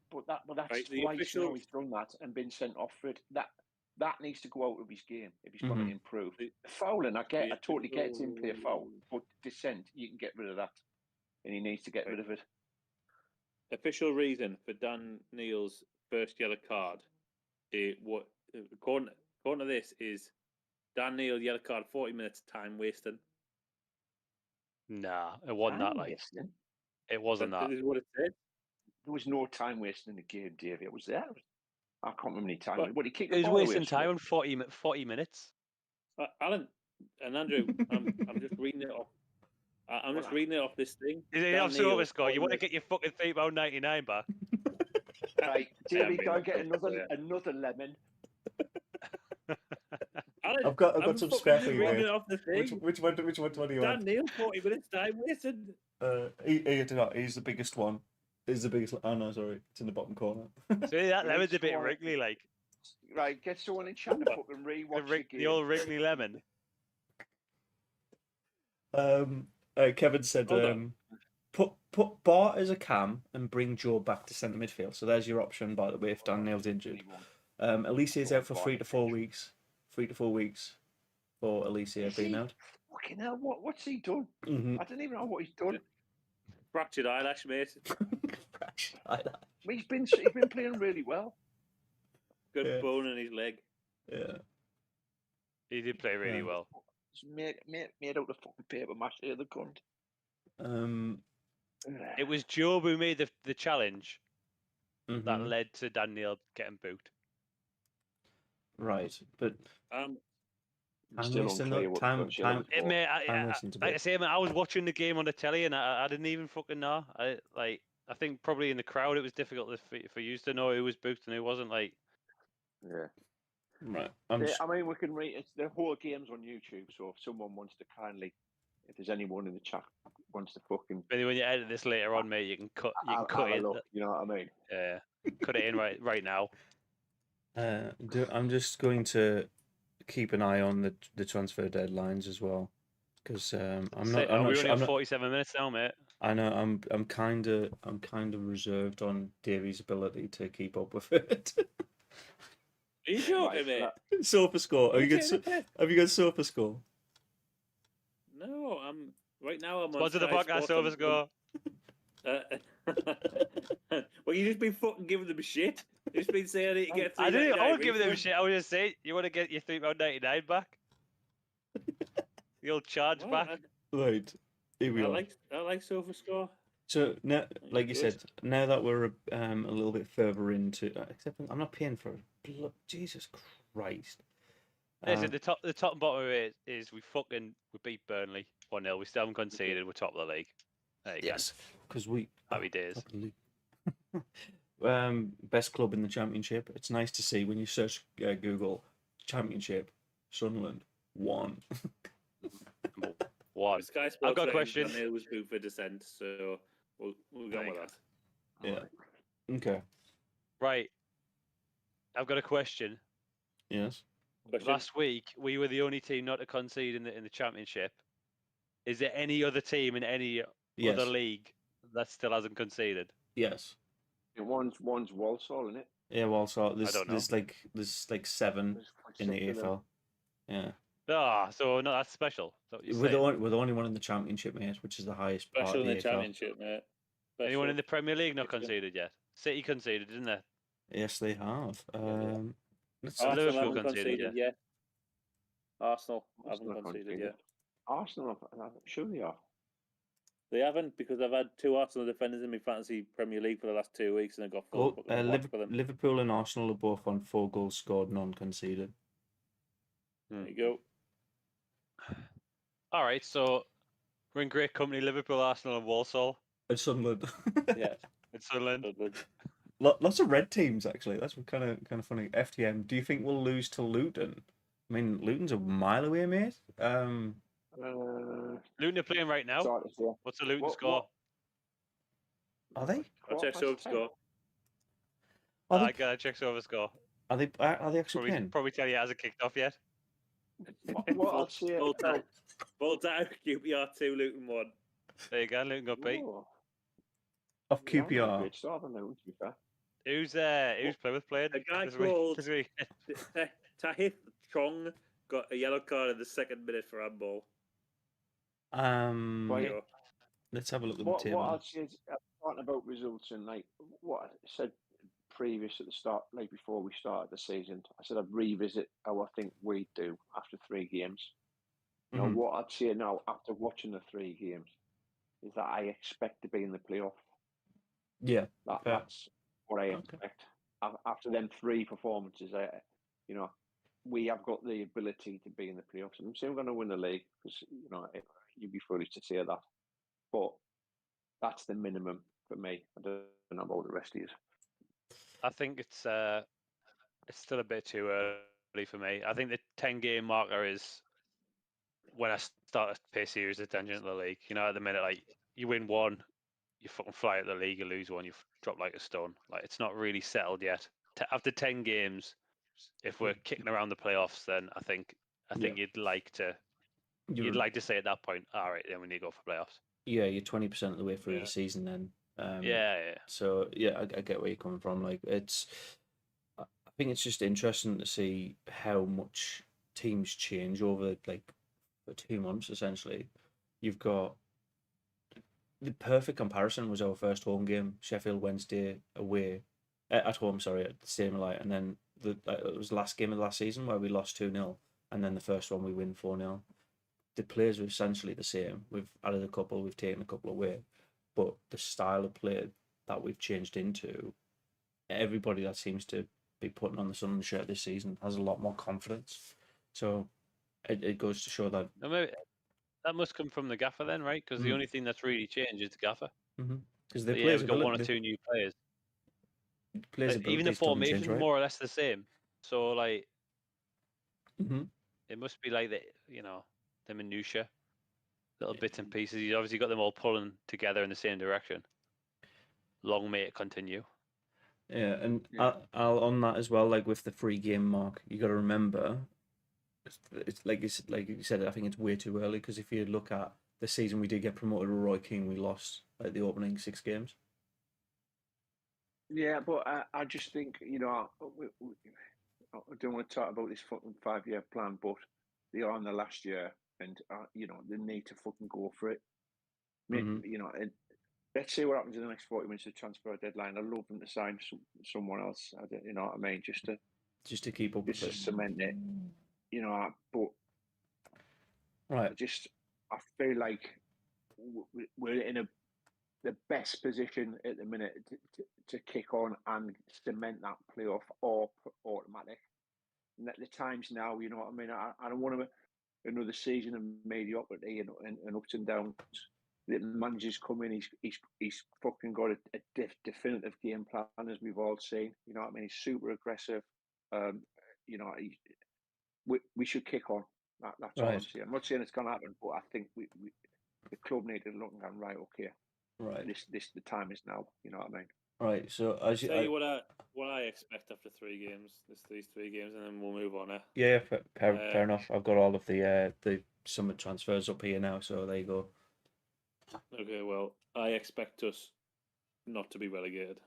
But that's right, twice now he's done that and been sent off for it. That needs to go out of his game if he's going to improve. Fouling, I totally get it's in play foul, but dissent, you can get rid of that, and he needs to get rid of it. Official reason for Dan Neal's first yellow card, according to this, is Dan Neal yellow card 40 minutes time wasting. Nah, it wasn't that. Like, it wasn't that. This is what it said. There was no time wasting in the game, Davey. It was there. I can't remember any time. What he kicked it was wasting time on 40 minutes. Alan and Andrew, I'm just reading it off. I'm just reading it off this thing. Is it off silver score? You want to get your fucking £3.99 back? Right, Davey, go and get another lemon. Alan, I've got some spare for you. Which one do you want? Dan Neal, 40 minutes time wasted. He's the biggest one. He's the biggest. Oh no, sorry, it's in the bottom corner. See, that lemon's a bit wriggly, like. Right, get someone in chat to fucking rewatch the old wriggly lemon. Kevin said, put Bart as a cam and bring Joe back to centre midfield. So there's your option, by the way, if Dan Neal's injured. Alicia's out for 3 to 4 weeks. 3 to 4 weeks for Alicia being out. Fucking hell, what's he done? I don't even know what he's done. Fractured eyelash, mate. Fractured eyelash. He's been playing really well. Good bone in his leg. Yeah. He did play really well. It's made out of fucking paper mache, the cunt. It was Job who made the challenge that led to Dan Neal getting booked. Right, but still unclear what time like I say, man, I was watching the game on the telly and I didn't even fucking know. I think probably in the crowd it was difficult for you to know who was booked and who wasn't. Like, yeah, right. I mean, we can read the whole game's on YouTube. So if someone wants to kindly, if there's anyone in the chat wants to fucking, maybe when you edit this later on, mate, you can cut it. Look, you know what I mean? Yeah, cut it in right now. I'm just going to keep an eye on the transfer deadlines as well. because I'm We're only sure. on 47 minutes now, mate. I know I'm kind of reserved on Davy's ability to keep up with it. Are you joking, mate? Sofa score. Have you got sofa score? No, I'm right now. I'm on Sponsor the Sky podcast, Sports, Silver Score. Well, you just been fucking giving them shit. You just been saying that you get I didn't. I was $3.99 giving them refund. shit. I was just saying, you want to get your £3.99 back? The old charge Well, back. Right. Here we are. I like Sofa Score. So now, like you Good. said, now that we're a little bit further into, except I'm not paying for it. Jesus Christ. Listen, the top and bottom of it is we beat Burnley 1-0. We still haven't conceded. We're top of the league. There you Yes, because we Happy days. top of the league. Best club in the championship. It's nice to see when you search Google Championship, Sunderland 1. go. One. Sky Sports I've got a question. It was food for dissent, so we'll go with that. Yeah. Okay. Right. I've got a question. Yes. Last week we were the only team not to concede in the championship. Is there any other team in any other league that still hasn't conceded? Yes. One's Walsall, isn't it? Yeah, well, so I don't know. there's like 7 in the AFL. Yeah. Ah, so no, that's special. We're the only one in the championship, mate, which is the highest part Special of in the the AFL. championship, mate. Anyone in the Premier League not conceded yet? City conceded, didn't they? Yes, they have. Arsenal Liverpool haven't conceded yet. Arsenal haven't conceded yet. Arsenal, sure they are. They haven't, because I've had 2 Arsenal defenders in my fantasy Premier League for the last 2 weeks, and I got full whack for them. Liverpool and Arsenal are both on 4 goals scored, none conceded. There you go. All right, so we're in great company. Liverpool, Arsenal, and Walsall. And Sunderland. Yeah, it's Sunderland. Lots of red teams actually. That's kind of funny. FTM. Do you think we'll lose to Luton? I mean, Luton's a mile away, mate. Luton are playing right now. What's the Luton score? Are they? I'll check Soap score. I gotta check Soap score. Are they actually playing? Probably tell you it hasn't kicked off yet. Full time, QPR 2, Luton 1. There you go, Luton got beat. Of QPR. Who's Plymouth playing? A guy called Tahith Chong got a yellow card in the 2nd minute for handball. Let's have a look at the table. What I'd say is, talking about results, and like what I said previous at the start, like before we started the season, I said I'd revisit how I think we do after 3 games. You know, what I'd say now after watching the 3 games is that I expect to be in the playoff. Yeah, that's what I expect. After them 3 performances, we have got the ability to be in the playoffs. And I'm saying we're going to win the league because you'd be foolish to say that, but that's the minimum for me. I don't know about the rest of you. I think it's still a bit too early for me. I think the 10-game marker is when I start to pay serious attention to the league. At the minute, like you win 1, you fucking fly out the league. You lose 1, you drop like a stone. Like it's not really settled yet. After 10 games, if we're kicking around the playoffs, then I think you'd like to say at that point, all right, then we need to go for playoffs. Yeah, you're 20% of the way through the season then. Yeah. So I get where you're coming from. Like I think it's just interesting to see how much teams change over like for 2 months. Essentially, you've got the perfect comparison was our first home game, Sheffield Wednesday away at home. Sorry, at the Stadium of Light, and then it was the last game of the last season where we lost 2-0, and then the first one we win 4-0. The players are essentially the same. We've added a couple, we've taken a couple away, but the style of play that we've changed into, everybody that seems to be putting on the Sunderland shirt this season has a lot more confidence. So it goes to show that. Maybe that must come from the gaffer then, right? Because the only thing that's really changed is the gaffer. Because we've got 1 or 2 new players. Even the formation is more or less the same. So like, it must be like the minutiae, little bits and pieces. You obviously got them all pulling together in the same direction. Long may it continue. Yeah, and I'll on that as well. Like with the 3-game mark, you got to remember it's like you said. I think it's way too early because if you look at the season we did get promoted with Roy Keane, we lost like the opening 6 games. Yeah, but I just think I don't want to talk about this fucking 5-year plan, but they are in the last year, and they need to fucking go for it. Mm-hmm. And let's see what happens in the next 40 minutes of transfer deadline. I'd love them to sign someone else. You know what I mean? Just to keep up with to it. cement it. But Right. I feel like we're in the best position at the minute to kick on and cement that playoff or automatic. And at the times now, you know what I mean? I don't want another season of mediocrity and ups and downs. The manager's come in, he's fucking got a definitive game plan, as we've all seen. You know what I mean? He's super aggressive. We should kick on. That's all I'm saying. I'm not saying it's going to happen, but I think the club need to look and right, okay. Right. The time is now. You know what I mean? Right. So I'll tell you what I expect after 3 games. These 3 games, and then we'll move on. Yeah, fair enough. I've got all of the summer transfers up here now, so there you go. Okay, well, I expect us not to be relegated.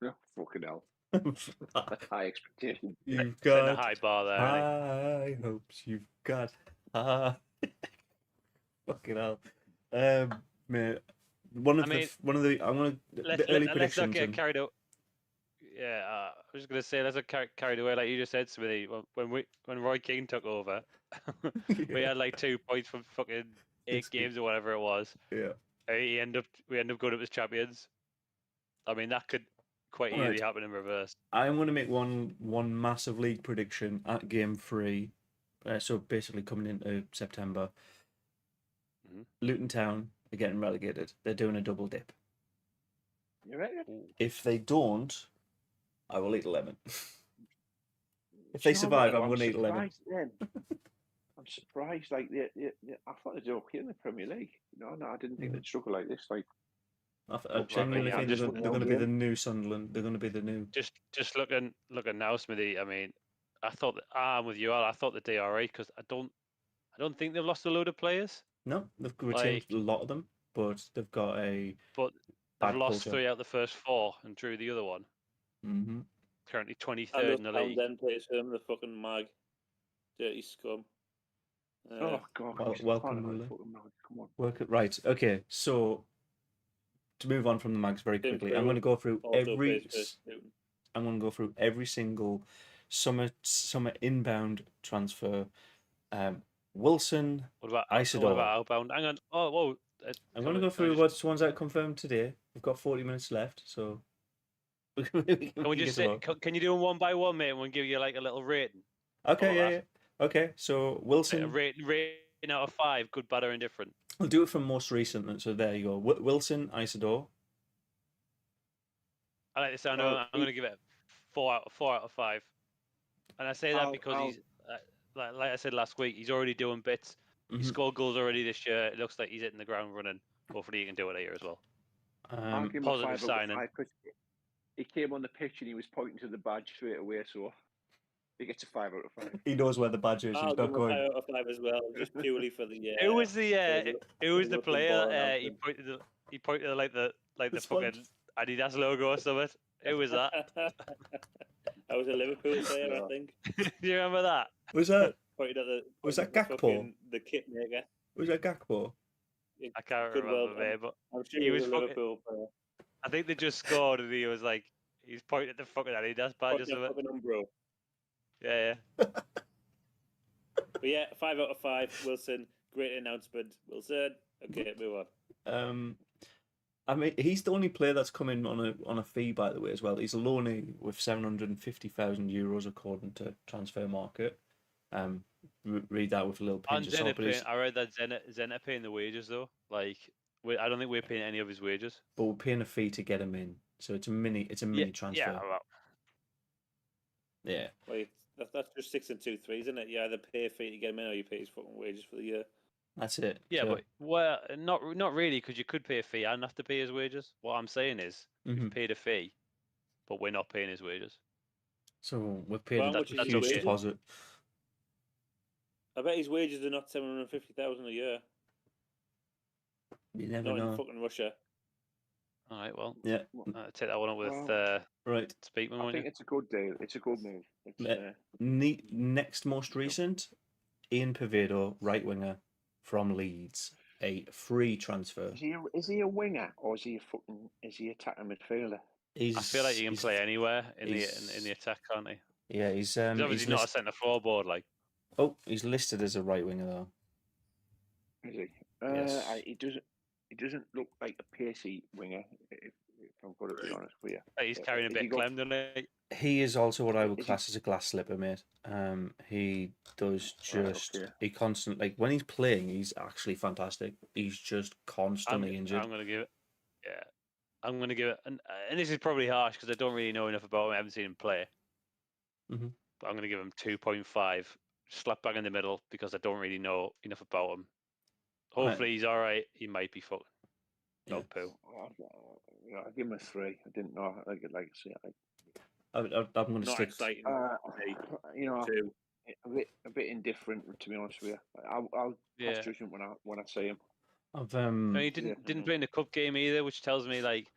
Yeah, fucking hell. High expectation. You've got a high bar there. High hopes. You've got fucking hell. Mate, one of the early predictions. Let's not get carried out. Yeah, I was just gonna say let's not carried away like you just said, Smithy. When Roy Keane took over, we had like 2 points from fucking 8 games or whatever it was. Yeah. We end up going up as champions. I mean, that could quite easily happen in reverse. I'm going to make one massive league prediction at game 3. So basically coming into September, Luton Town are getting relegated. They're doing a double dip. You reckon? If they don't, I will eat a lemon. If they survive, I'm going to eat a lemon. I'm surprised. Like, I thought they'd do okay in the Premier League. No, I didn't think they'd struggle like this. Like, I genuinely think they're going to be the new Sunderland. They're going to be the new. Just looking now, Smithy. I mean, I thought that I'm with you all. I thought the DRA because I don't think they've lost a load of players. No, they've retained a lot of them, but they've got But they've lost 3 out of the first 4 and drew the other one. Mm-hmm. Currently 23rd in the league. Then plays for them, the fucking mag, dirty scum. Oh God! Well, welcome, Muller. Come on. Work it right. Okay, so to move on from the mags very quickly, I'm going to go through every single summer inbound transfer. Wilson. What about Isidore? What about outbound? Hang on. Oh, whoa. I'm going to go through what's ones that confirmed today. We've got 40 minutes left, so. Can we just say? Can you do them one by one, mate? And we'll give you like a little rating. Okay, yeah. Okay, so Wilson. A rating out of 5, good, bad, or indifferent. We'll do it from most recent. So there you go. Wilson, Isidore. I like this. I know I'm going to give it 4 out of 5. And I say that because he's like I said last week, he's already doing bits. He scored goals already this year. It looks like he's hitting the ground running. Hopefully, he can do it here as well. I'll give him positive signing. He came on the pitch and he was pointing to the badge straight away, so he gets a 5 out of 5. He knows where the badge is. I'll he's not going. 5 out of 5 as well, just purely for the. Who was the player? He pointed to like the fucking Adidas logo or something. Who was that? I was a Liverpool player, I think. Do you remember that? Was that? Was that Gakpo? The kit maker. Was that Gakpo? I can't remember, mate, but I'm sure he was a Liverpool player. I think they just scored, and he was like, he's pointing at the fucking Adidas badge or something. Yeah. But yeah, 5 out of 5. Wilson, great announcement. Wilson. Okay, move on. I mean, he's the only player that's come in on a fee, by the way, as well. He's a loanee with €750,000 according to Transfer Market. Read that with a little pinch of salt. I read that Zenit are paying the wages though. Like, I don't think we're paying any of his wages. But we're paying a fee to get him in, so it's a mini transfer. Yeah. Well. Yeah. Wait, that's just 6 and 2 3s, isn't it? You either pay a fee to get him in, or you pay his fucking wages for the year. That's it. Yeah, but not really, because you could pay a fee and have to pay his wages. What I'm saying is, we've paid a fee, but we're not paying his wages. So we're paying that huge deposit. I bet his wages are not 750,000 a year. You never Not know. in fucking Russia. All right, well, Yeah. take that one up with Right. Speakman. I think it's a good deal. It's a good move. Next most recent, Ian Pivado, right winger from Leeds, a free transfer. Is he a winger or is he a attacking midfielder? I feel like he can play anywhere in the attack, can't he? Yeah, he's obviously not a centre floorboard. Like, he's listed as a right winger though. Is he? Yes. He doesn't look like a pacey winger. If I'm going to be honest with you, he's carrying a bit of clem, doesn't he? He is also what I would class as a glass slipper, mate. He does he constantly, like when he's playing, he's actually fantastic. He's just constantly injured. I'm going to give it. Yeah, I'm going to give it, and this is probably harsh because I don't really know enough about him. I haven't seen him play. Mm-hmm. But I'm going to give him 2.5, slap bang in the middle because I don't really know enough about him. Hopefully he's all right. He might be fucking dog poo. I'll give him a 3. I didn't know. Like I say, I'm going to stick. Exciting. 2. A bit indifferent, to be honest with you. I'll pass judgment when I see him. He didn't play in the cup game either, which tells me like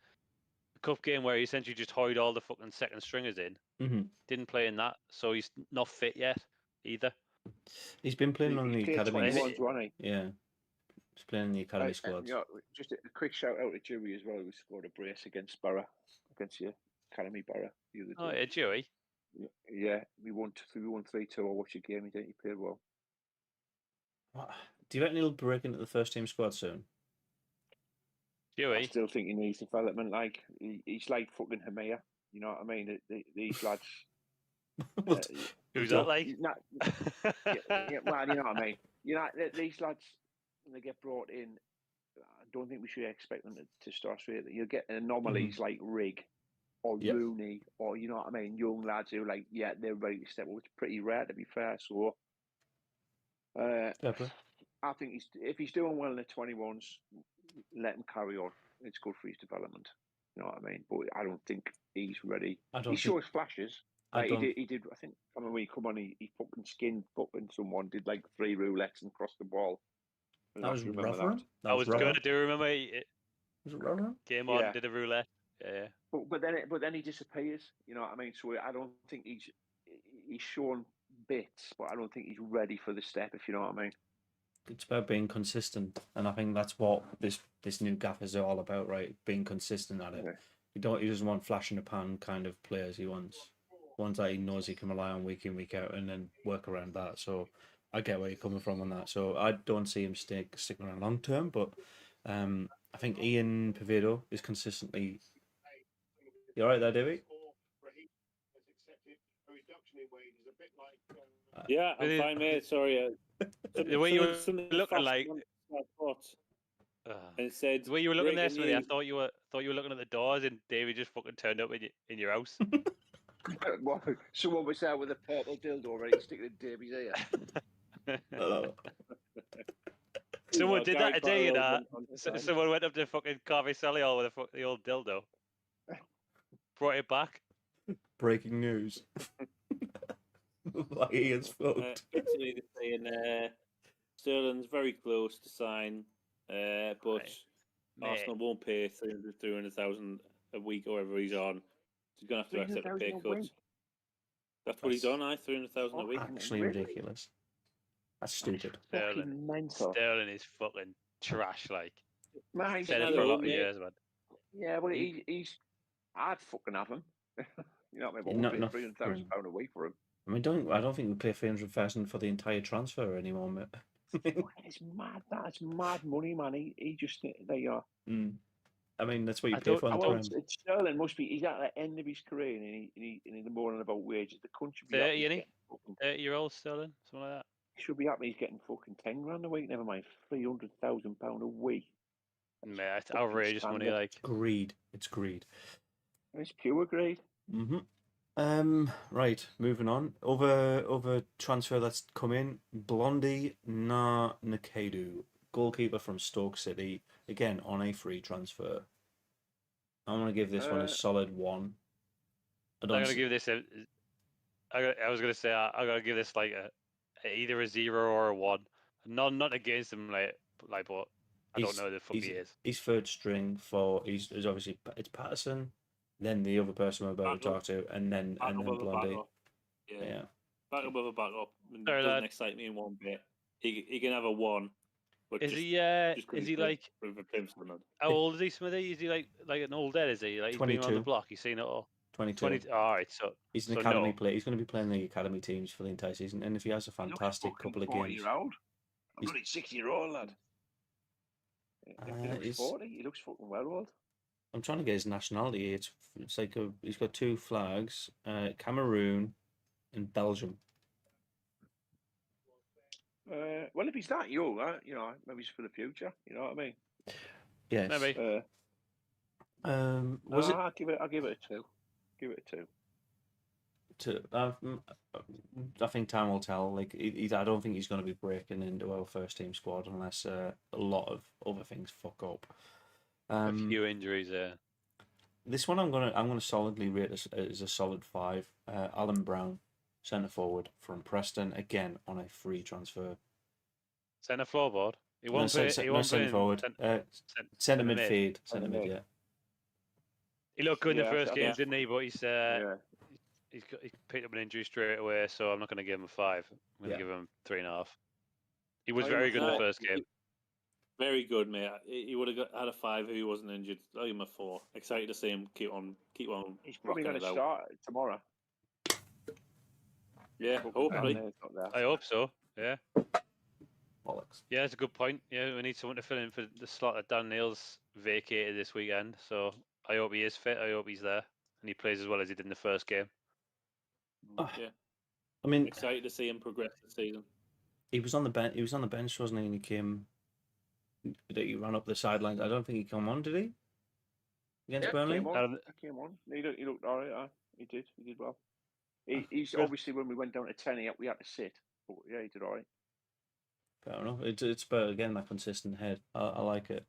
the cup game where he essentially just hoid all the fucking second stringers in. Mm-hmm. Didn't play in that, so he's not fit yet either. He's been playing on the academy. Yeah. He's playing in the academy squads. Just a quick shout out to Dewey as well, who scored a brace against Borough, against your academy Borough the other day. Oh yeah, Dewey. Yeah, we won 3-2. I watched the game. He played well. What? Do you reckon he'll break into the first team squad soon? Dewey. I still think he needs development. Like he's like fucking Hamea. You know what I mean? These lads. Who's that like? Well, you know what I mean. You know, these lads when they get brought in, I don't think we should expect them to start straight. You'll get anomalies like Rig or Rooney, or you know what I mean, young lads who they're ready to step up. It's pretty rare, to be fair. So, I think if he's doing well in the 21s, let him carry on. It's good for his development. You know what I mean? But I don't think he's ready. He shows flashes. He did. I think. I mean, when he come on, he fucking skinned fucking someone. Did like 3 roulettes and crossed the ball. That was Rotherham. I was good. I do remember. Was it Rotherham? Came on, did a roulette. Yeah. But then he disappears. You know what I mean? So I don't think he's shown bits, but I don't think he's ready for the step. If you know what I mean. It's about being consistent, and I think that's what this new gaffer is all about, right? Being consistent at it. Yeah. He doesn't want flash in the pan kind of players. He wants ones that he knows he can rely on week in, week out, and then work around that. So I get where you're coming from on that. So I don't see him sticking around long term, but I think Ian Pivado is consistently. You all right there, David? Yeah, I'm fine, mate. Sorry. The way you were looking like. And it said, the way you were looking there, Smithy, I thought you were looking at the doors, and David just fucking turned up in your house. Someone was there with a purple dildo ready to stick it in Davy's ear. Someone did that a day, you know. Someone went up to fucking Carvey Soliol with the old dildo. Brought it back. Breaking news. Like he is fucked. Basically, they're saying Sterling's very close to sign, but Arsenal won't pay 300,000 a week or whatever he's on. He's going to have to accept a pay cut. That's what he's on, 300,000 a week. Actually ridiculous. That's stupid. Sterling is fucking trash, like. Man, he's said it for a lot of years, man. Yeah, but I'd fucking have him. You know what I mean? But we'll pay £300,000 a week for him. I mean, I don't think we pay 300,000 for the entire transfer anymore, mate. It's mad. That's mad money, man. He just there you are. I mean, that's what you pay for. Sterling must be. He's at the end of his career, and he's moaning about wages. The country. 30, isn't he? 30-year-old Sterling, something like that. He should be happy. He's getting fucking £10,000 a week. Never mind £300,000 a week. Man, it's outrageous money. Like greed. It's greed. It's pure greed. Right, moving on. Over transfer that's come in, Blondie Nakadu, goalkeeper from Stoke City, again on a free transfer. I'm gonna give this one a solid 1. I'm gonna give this I was gonna say I'm gonna give this like either a 0 or a 1. Not against him, but I don't know who the fuck he is. He's third string for. He's obviously it's Patterson, then the other person we're about to talk to, and then Blondie. Yeah. Back up with a back up. It doesn't excite me in one bit. He can have a 1. But is he like? How old is he, Smithy? Is he like an old dad? Is he like he's 22. been on the block? He's seen it all. 22. All right, so he's an academy player. He's going to be playing the academy teams for the entire season, and if he has a fantastic couple of games, 40-year-old. I'm not 60-year-old lad. He looks 40. He looks fucking well old. I'm trying to get his nationality. It's like he's got 2 flags: Cameroon and Belgium. Well, if he's that young, maybe it's for the future. You know what I mean? Yes. Maybe. I'll give it a 2. Give it a 2. I think time will tell. Like, I don't think he's going to be breaking into our first team squad unless a lot of other things fuck up. A few injuries there. This one I'm gonna solidly rate as a solid 5. Alan Brown, centre forward from Preston, again on a free transfer. Centre forward. He won't centre forward. Centre midfield. Centre mid. Yeah. He looked good in the first game, didn't he? But he's picked up an injury straight away, so I'm not going to give him a 5. I'm going to give him 3.5. He was very good in the first game. Very good, mate. He would have had a 5 if he wasn't injured. I'll give him a 4. Excited to see him keep on. He's probably going to start tomorrow. Yeah, hopefully. I hope so. Yeah. Bollocks. Yeah, it's a good point. Yeah, we need someone to fill in for the slot that Dan Neal's vacated this weekend. So I hope he is fit. I hope he's there and he plays as well as he did in the first game. Yeah. I mean, excited to see him progress this season. He was on the bench. He was on the bench, wasn't he? And he came. He ran up the sidelines. I don't think he came on, did he? Against Burnley? He came on. He looked all right. He did well. He's obviously, when we went down to 10, we had to sit. But yeah, he did all right. Fair enough. It's about, again, that consistent head. I like it.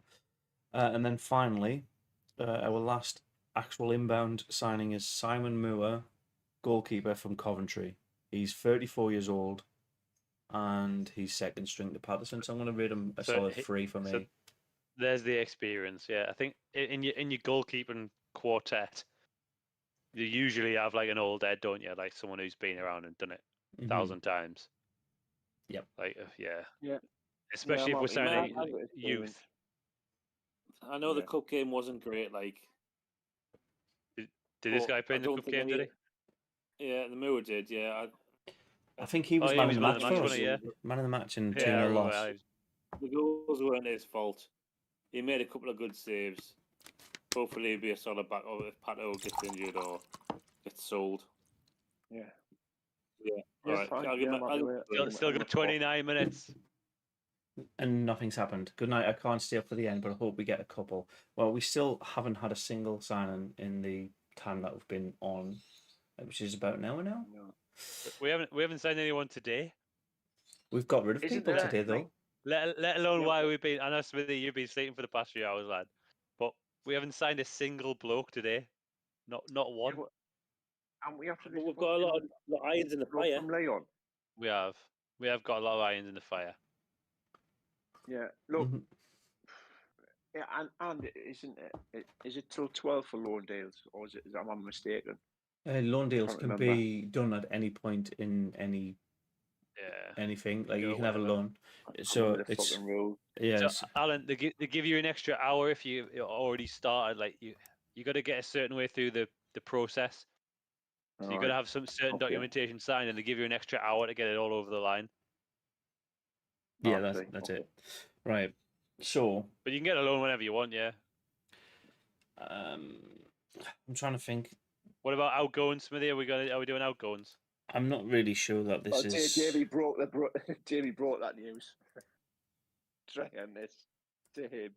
And then finally, our last actual inbound signing is Simon Moore, goalkeeper from Coventry. He's 34 years old, and he's second string to Patterson. So I'm going to rate him a solid 3 for me. So there's the experience. Yeah, I think in your goalkeeping quartet, you usually have like an old head, don't you? Like someone who's been around and done it 1,000 times. Yep. Like yeah. Especially if we're signing youth. I know the cup game wasn't great. Like, did this guy play in the cup game? Did he? Yeah, the Moore did. Yeah. I think he was man of the match for us. Man of the match and 2-0 loss. The goals weren't his fault. He made a couple of good saves. Hopefully, he'll be a solid back if Pato gets injured or gets sold. Yeah. Yeah. Right. Fine. Still got 29 minutes. And nothing's happened. Good night. I can't stay up for the end, but I hope we get a couple. Well, we still haven't had a single signing in the time that we've been on, which is about an hour now. No. We haven't signed anyone today. We've got rid of people today, though. Let alone why we've been. I know, Smithy, you've been sleeping for the past few hours, lad. But we haven't signed a single bloke today. Not one. Yeah, and we have to. We've got a lot of irons in the fire. From Leon. We have got a lot of irons in the fire. Yeah. Look. Yeah, and isn't it? Is it till 12 for loan deals, or is it? Am I mistaken? Loan deals can be done at any point in anything. Like you can have a loan. So it's So, Alan, they give you an extra hour if you already started. Like you got to get a certain way through the process. So you got to have some certain documentation signed, and they give you an extra hour to get it all over the line. Yeah, that's it. Right. So, but you can get a loan whenever you want. Yeah. I'm trying to think. What about outgoings, Smithy? Are we doing outgoings? I'm not really sure that this is. Jamie brought that news. Try on this to him.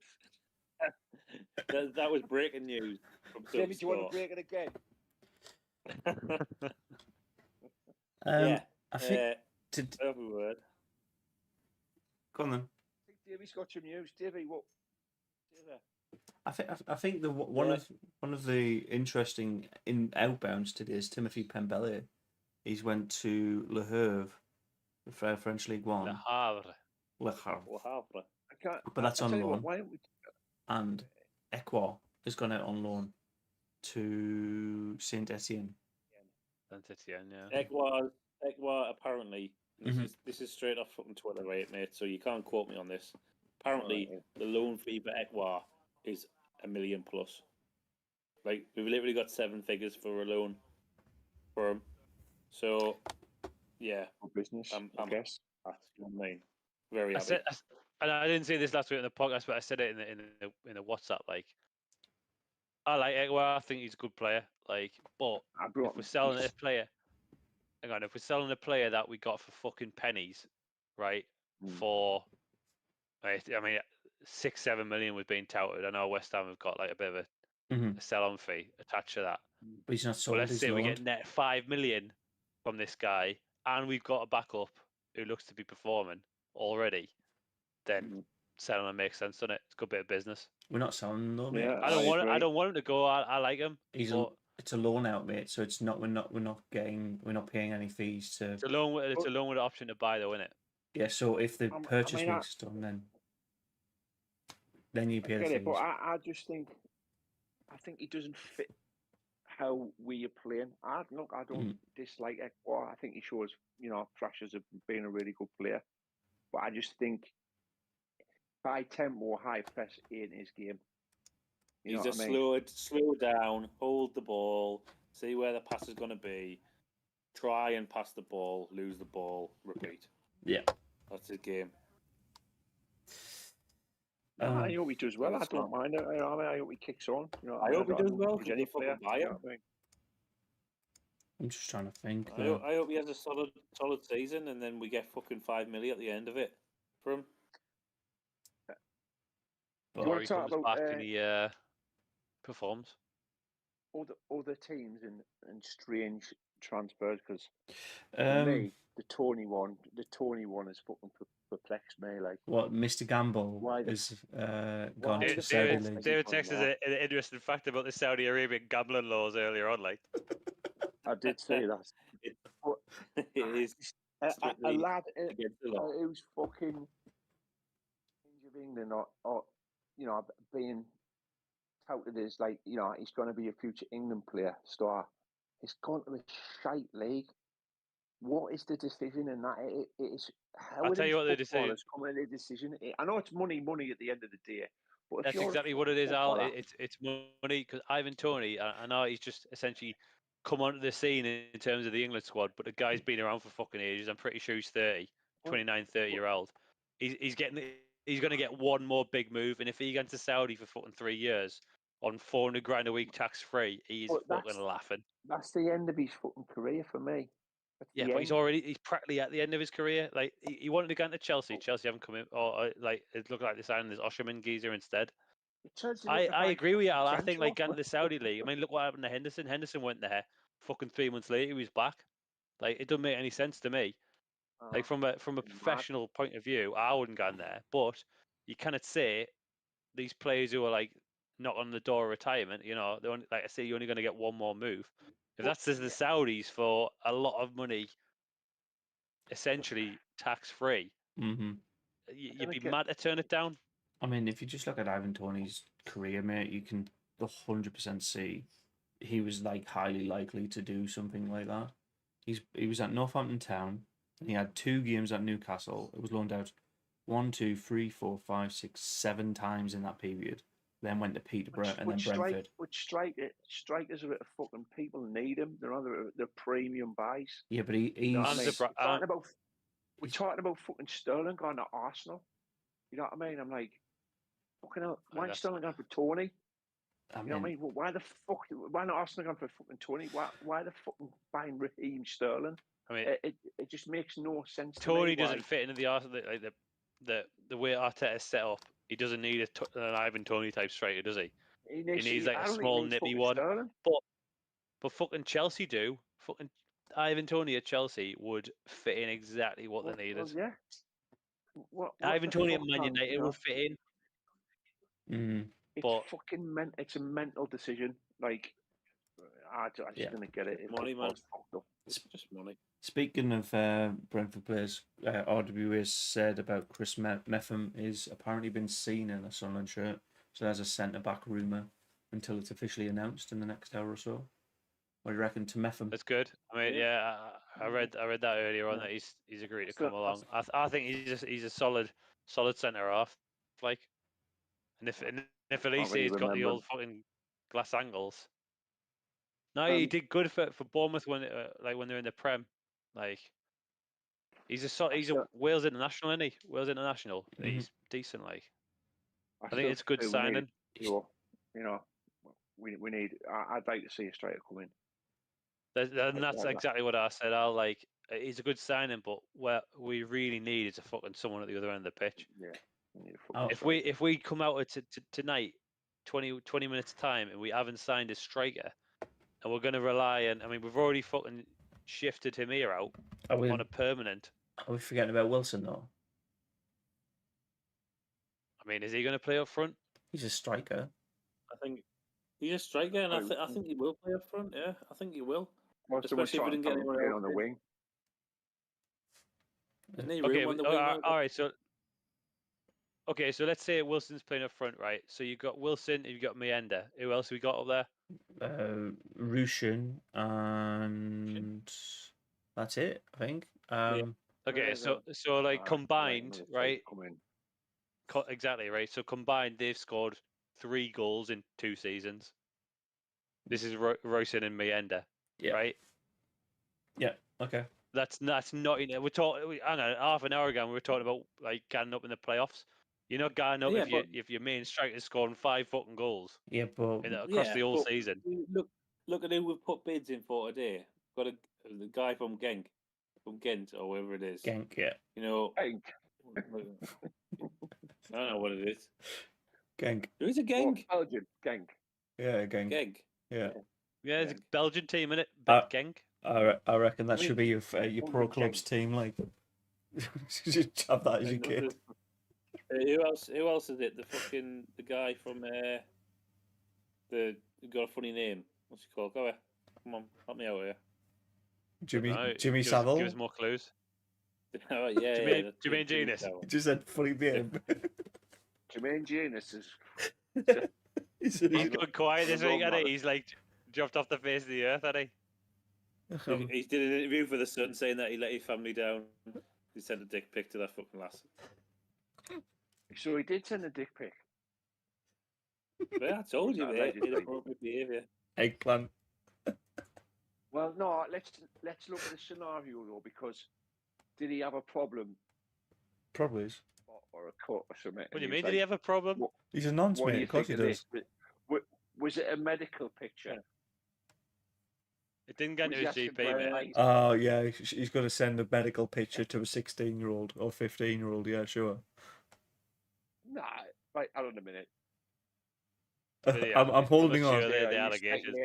That was breaking news. Jamie, do you want to break it again? I think. Every word. Go on then. I think Davey's got some news. Davey, what? I think one of the interesting outbounds today is Timothy Pembele. He's went to Le Havre for French League One. Le Havre. Le Havre. Le Havre. But that's on loan. Why don't we... And Ekwa has gone out on loan to Saint Etienne. Saint Etienne, yeah. Ekwa apparently, this is straight off fucking Twitter, right, mate? So you can't quote me on this. Apparently, the loan fee for Ekwa is $1 million plus. Like, we've literally got 7 figures for a loan for him. So, yeah. For business, I guess. That's what I mean. Very happy. And I didn't say this last week in the podcast, but I said it in the WhatsApp. Like, I like Ekwa. I think he's a good player. Like, but if we're selling a player, if we're selling a player that we got for fucking pennies, right? For, I mean, 6-7 million was being touted. I know West Ham have got like a bit of a sell-on fee attached to that. But he's not sold. But let's say we get net 5 million from this guy, and we've got a backup who looks to be performing already. Then selling him makes sense, doesn't it? It's a good bit of business. We're not selling him though, mate. Yeah, I don't want him to go. I like him. It's a loan out, mate. So it's not. We're not paying any fees to. It's a loan with an option to buy, though, isn't it? Yeah. So if the purchase week's done, then you pay the fees. But I just think, he doesn't fit how we are playing. I don't dislike Ekwa. I think he shows, flashes of being a really good player. But I just think high tempo, high press in his game. He's just slow down, hold the ball, see where the pass is going to be, try and pass the ball, lose the ball, repeat. Yeah. That's his game. I hope he does well. I don't mind it. I hope he kicks on. I hope he does well. Any player. I'm just trying to think. I hope he has a solid season, and then we get fucking 5 million at the end of it from him. Or he comes back and he performs. Other teams and strange transfers, because for me, the Tony one has fucking perplexed me. Like, what, Mr. Gamble is gone to Saudi League. David texted an interesting fact about the Saudi Arabian gambling laws earlier on. Like, I did say that. It is a lad who's fucking of England or being touted as like, he's going to be a future England player star. It's gone to a shite league. What is the decision in that? It is. I'll tell you what the decision is. I know it's money at the end of the day. But that's exactly what it is, Al. It's money, because Ivan Toney, I know he's just essentially come onto the scene in terms of the England squad, but the guy's been around for fucking ages. I'm pretty sure he's 29, 30-year-old. He's going to get one more big move, and if he gets to Saudi for fucking 3 years on 400 grand a week tax free, he's fucking laughing. That's the end of his fucking career for me. Yeah, but he's practically at the end of his career. Like, he wanted to go into Chelsea. Chelsea haven't come in, or like it looked like they signed this Osherman geezer instead. I agree with you, Al. I think like going to the Saudi league. I mean, look what happened to Henderson. Henderson went there. Fucking 3 months later, he was back. Like, it doesn't make any sense to me. Like, from a professional point of view, I wouldn't go in there. But you cannot say these players who are like not on the door of retirement. They're only, like I say, you're only going to get one more move. If that's the Saudis for a lot of money, essentially tax free, you'd be mad to turn it down. I mean, if you just look at Ivan Toney's career, mate, you can 100% see he was like highly likely to do something like that. He was at Northampton Town. And he had 2 games at Newcastle. It was loaned out 1, 2, 3, 4, 5, 6, 7 times in that period. Then went to Peterborough and then Brentford. Strikers are fucking, people need him. They're premium buys. Yeah, but he's we're talking about fucking Sterling going to Arsenal. You know what I mean? I'm like, fucking hell, why is Sterling going for Tony? You know what I mean? Why the fuck? Why not Arsenal going for fucking Tony? Why the fucking buying Raheem Sterling? I mean, it just makes no sense. Tony doesn't fit into the Arsenal, like the way Arteta is set up. He doesn't need an Ivan Toney type striker, does he? He needs like a small nippy one. But fucking Chelsea do. Fucking Ivan Toney at Chelsea would fit in exactly what they needed. Yeah. Ivan Toney at Man United would fit in. It's fucking it's a mental decision. Like, I just didn't get it. Money, man. It's just money. Speaking of Brentford players, RWA said about Chris Metham is apparently been seen in a Sunderland shirt. So there's a centre-back rumour until it's officially announced in the next hour or so. What do you reckon to Metham? That's good. I mean, I read that earlier on that he's agreed to come along. I think he's a solid centre half, like, and if Elise's got the old fucking glass angles. No, he did good for Bournemouth when they're in the Prem. Like, he's a Wales international, isn't he? Wales international. Mm-hmm. He's decent. Like, I think it's a good signing. We need. I'd like to see a striker come in. And that's exactly what I said. He's a good signing, but what we really need is a fucking someone at the other end of the pitch. Yeah. If we come out tonight, 20 minutes time, and we haven't signed a striker, and we're going to rely on. I mean, we've already fucking shifted him here out on a permanent. Are we forgetting about Wilson though? I mean, is he going to play up front? He's a striker. I think he's a striker, and I think he will play up front. Yeah, I think he will. Especially if we didn't get anyone else on the wing. Okay, all right. So let's say Wilson's playing up front, right? So you've got Wilson, you've got Meander. Who else have we got up there? Rushin, and that's it, I think. Okay, so like combined, right? Exactly, right. So combined, they've scored 3 goals in 2 seasons. This is Rushin and Meander, right? Yeah. Okay. That's not. We're talking. Hang on, half an hour ago, we were talking about like getting up in the playoffs. You're not getting up if your main striker's scoring 5 fucking goals. Yeah, but across the whole season. Look at who we've put bids in for today. Got the guy from Genk, or wherever it is. Genk, yeah. You know, Genk. I don't know what it is. Genk. Who is a Genk? Belgium. Genk. Yeah, Genk. Genk. Yeah. Yeah, it's a Belgian team, isn't it? Genk. I reckon that should be your pro club's team. Like, just have that as your kid. Who else is it? The guy from got a funny name. What's he called? Go ahead. Come on, help me out here. Jimmy Savile. Give us more clues. Oh, yeah, Jermaine Genius. He just said funny name. Jermaine Genius is. He's gone quiet this week, hasn't he? He's like dropped off the face of the earth, hasn't he? He did an interview for The Sun saying that he let his family down. He sent a dick pic to that fucking lass. So he did send a dick pic. But I told you, mate. Inappropriate behaviour. Eggplant. Well, no. Let's look at the scenario though, because did he have a problem? Probably is. Or a cut or something. What do you mean? Did he have a problem? He's a nonce, mate. Of course he does. Was it a medical picture? It didn't get to his GP, mate. Oh, yeah. He's got to send a medical picture to a 16-year-old or 15-year-old. Yeah, sure. Nah, right. Hold on a minute. I'm holding on. The allegations,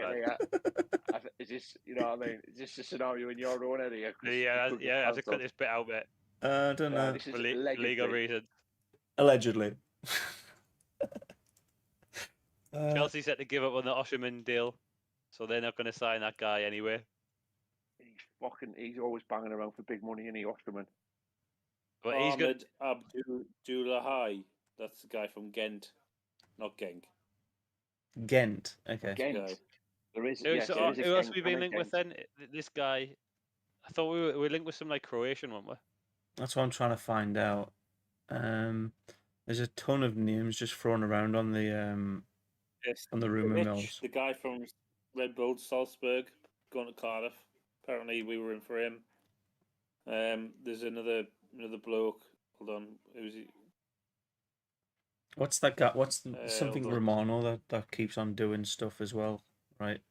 is this, you know what I mean? Is this a scenario in your own area? Yeah. I have to cut this bit out, mate. I don't know. This is for legal reasons. Allegedly. Chelsea set to give up on the Osherman deal, so they're not going to sign that guy anyway. He's always banging around for big money, isn't he, Osterman? But he's good. Abdullahi. That's the guy from Ghent, not Genk. Ghent. Okay. Ghent. There is. Who else have we been linked with then? This guy. I thought we were linked with some like Croatian, weren't we? That's what I'm trying to find out. There's a ton of names just thrown around on the rumour mills. The guy from Red Bull Salzburg going to Cardiff. Apparently, we were in for him. There's another bloke. Hold on, who's he? What's that guy? What's something Romano that keeps on doing stuff as well, right?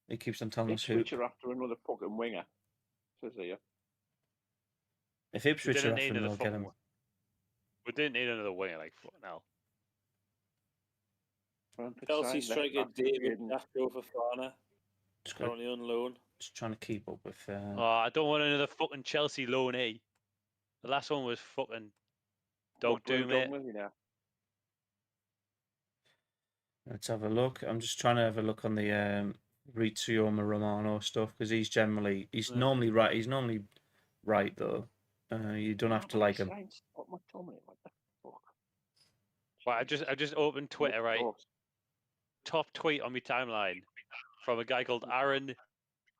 He keeps on telling us who. Ipswich are after another fucking winger. Says here. If Ipswich are after him, they'll get him. We didn't need another winger like now. Chelsea striker David Castro Fofana. Currently on loan. Just trying to keep up with. I don't want another fucking Chelsea loanee. The last one was fucking. Don't do, mate. Let's have a look. I'm just trying to have a look on the Rizzo Romano stuff because he's normally right. He's normally right though. You don't have to like him. What my tummy? What the fuck? Well, I just opened Twitter, right? Gross. Top tweet on my timeline from a guy called Aaron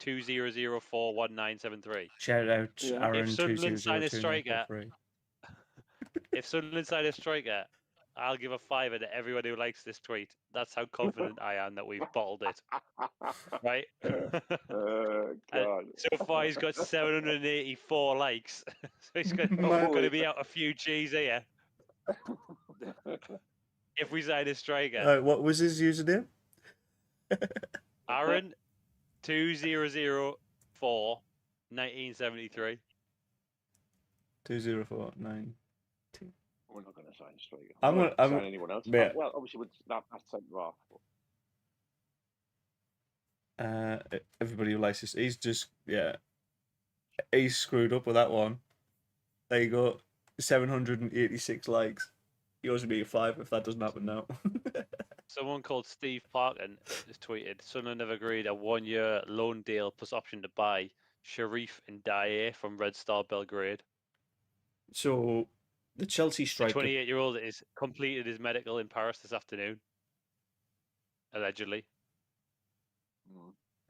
20041973. Shout out Yeah. Aaron If Sunderland sign a striker, 2002. if Sunderland sign a striker, I'll give a fiver to everyone who likes this tweet. That's how confident I am that we've bottled it. Right? And God. so far, he's got 784 likes. So he's going Holy to be out a few G's here if we sign a striker. What was his username? Aaron 2004 1973. 2049. We're not going to sign a striker. I'm We're not gonna- gonna sign anyone else. yeah. Well, obviously, that's centre half. Everybody who likes this, he's screwed up with that one. There you go, 786 likes. You owes me a five if that doesn't happen now. Someone called Steve Parkin has tweeted, Sunderland have agreed a 1-year loan deal plus option to buy Sharif and Dyer from Red Star Belgrade. So the Chelsea The striker, 28-year-old is completed his medical in Paris this afternoon, allegedly.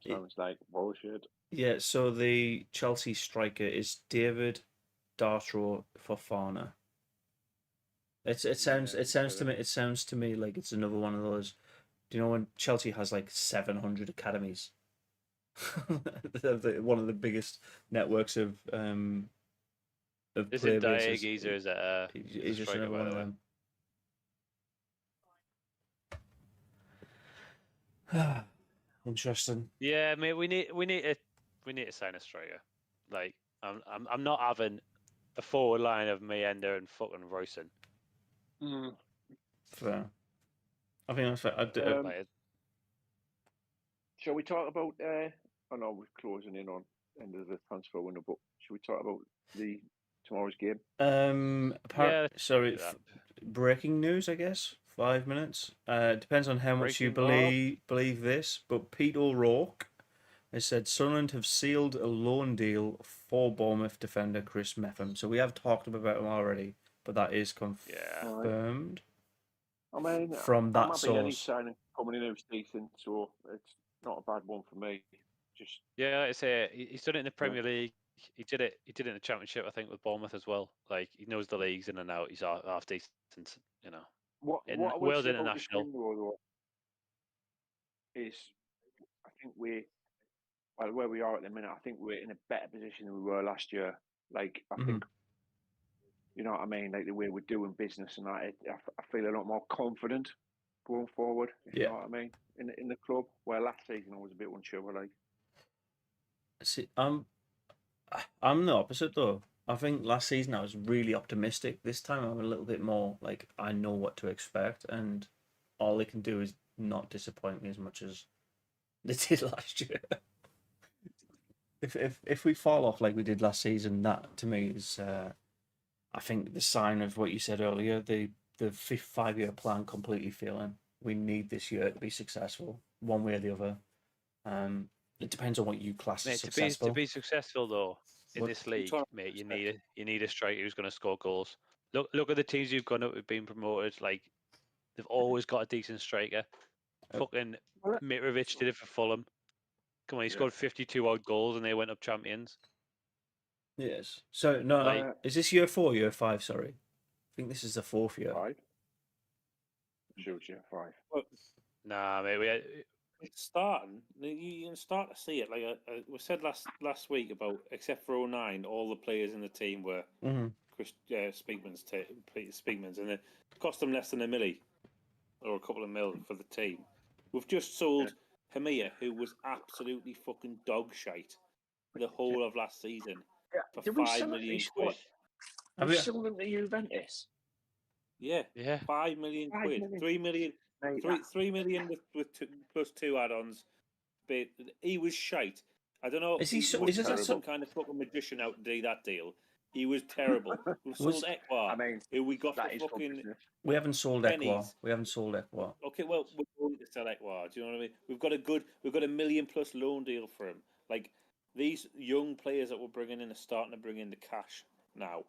Sounds like bullshit. yeah. So the Chelsea striker is David Dartro Fofana. It sounds to me like it's another one of those. Do you know when Chelsea has like 700 academies? One of the biggest networks of This player is Dyer bases. Geezer is a He's just striker, another by one of the way. them. Interesting. Yeah, mate, we need to sign a striker. Like, I'm not having a forward line of Mayenda and fucking Royson. Fair. I think that's fair. Like, Shall we talk about? I know we're closing in on end of the transfer window, but should we talk about tomorrow's game? Yeah, sorry, do that. breaking news. I guess 5 minutes. Depends on how much you believe this. But Pete O'Rourke has said Sunderland have sealed a loan deal for Bournemouth defender Chris Metham. So we have talked about him already, but that is confirmed. I mean, from that I'm happy any source. signing coming in who's decent, so it's not a bad one for me. Just Yeah, like I say, he's done it in the Premier League. He did it in the Championship, I think, with Bournemouth as well. Like, he knows the leagues in and out. He's half decent, you know. what I will Wales say about international. this window, though, is I think where we are at the minute, I think we're in a better position than we were last year. Like, I think, you know what I mean? Like, the way we're doing business and that, I feel a lot more confident going forward, if you know what I mean, in the club, where last season I was a bit unsure, like. See, I'm the opposite, though. I think last season I was really optimistic. This time I'm a little bit more, like, I know what to expect, and all they can do is not disappoint me as much as they did last year. If we fall off like we did last season, that to me is, I think, the sign of what you said earlier. The 5-year plan completely failing. We need this year to be successful, one way or the other. It depends on what you class as successful. To be successful though in this league, mate, you need a striker who's going to score goals. Look at the teams you've gone up with being promoted. Like, they've always got a decent striker. Fucking Mitrovic did it for Fulham. Come on, he scored 52 odd goals and they went up champions. Yes. So no, is this year 4, year 5? Sorry, I think this is the 4th year. 5. Sure, year 5. Well, nah, mate, it's starting. You can start to see it. Like we said last week about, except for 09, all the players in the team were Chris Speakman's, and it cost them less than $1 million or a couple of mil for the team. We've just sold Hamia, who was absolutely fucking dog shite the whole of last season for £5 million. Have we sold them to Juventus? Yeah. 5 million quid. 3 million. 3 million with plus 2 add-ons. But he was shite. I don't know. Is he some kind of fucking magician out to do that deal? He was terrible. We sold Ekwa. I mean, who we got that for is fucking We haven't sold pennies. Ekwa. We haven't sold Ekwa. Okay, well, we're going to sell Ekwa. Do you know what I mean? We've got a $1 million+ loan deal for him. Like, these young players that we're bringing in are starting to bring in the cash now.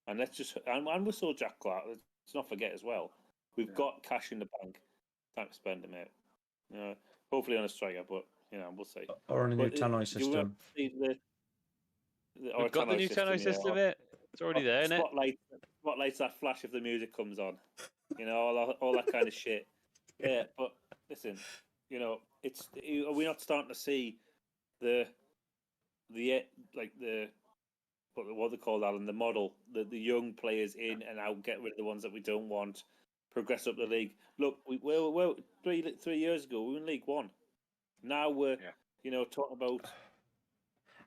And and we sold Jack Clark. Let's not forget as well. We've got cash in the bank. Time to spend them out. You know, hopefully on a striker, but we'll see. Or on a new Tannoy system. We've got the new Tannoy system, mate. It's already there, isn't it? Spotlights that flash if the music comes on. All that kind of shit. Yeah, but listen, are we not starting to see the what they call that, and the model, the young players in and out, get rid of the ones that we don't want, progress up the league. Look, we 3 years ago we were in League One. Now we're talking about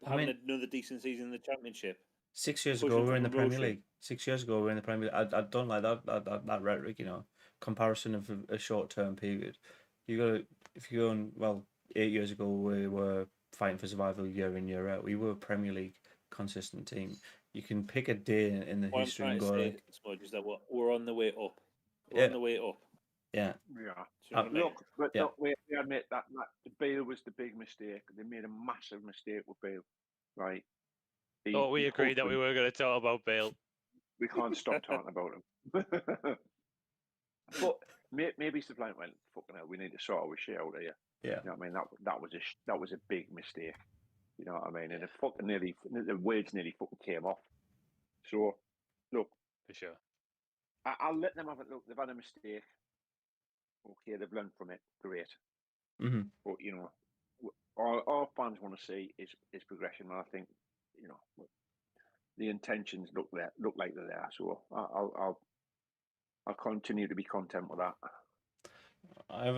having another decent season in the Championship. 6 years ago we were in the Premier League. 6 years ago we were in the Premier League. I don't like that rhetoric. Comparison of a short-term period. If you're going 8 years ago we were fighting for survival year in year out. We were a Premier League consistent team. You can pick a day in the history and go like, Smudge, is that we're on the way up. We're on the way up. Yeah. Look, we admit that Bale was the big mistake. They made a massive mistake with Bale, right? We agreed that we were going to talk about Bale. We can't stop talking about him. But maybe Sublime went, fucking hell, we need to sort our shit out here. Yeah. You know what I mean? That was a big mistake. You know what I mean? And the words nearly fucking came off. So, look. For sure. I'll let them have it. Look, they've had a mistake. Okay, they've learned from it. Great. Mm-hmm. But, all fans want to see is progression. And I think, the intentions look like they're there. So I'll continue to be content with that. I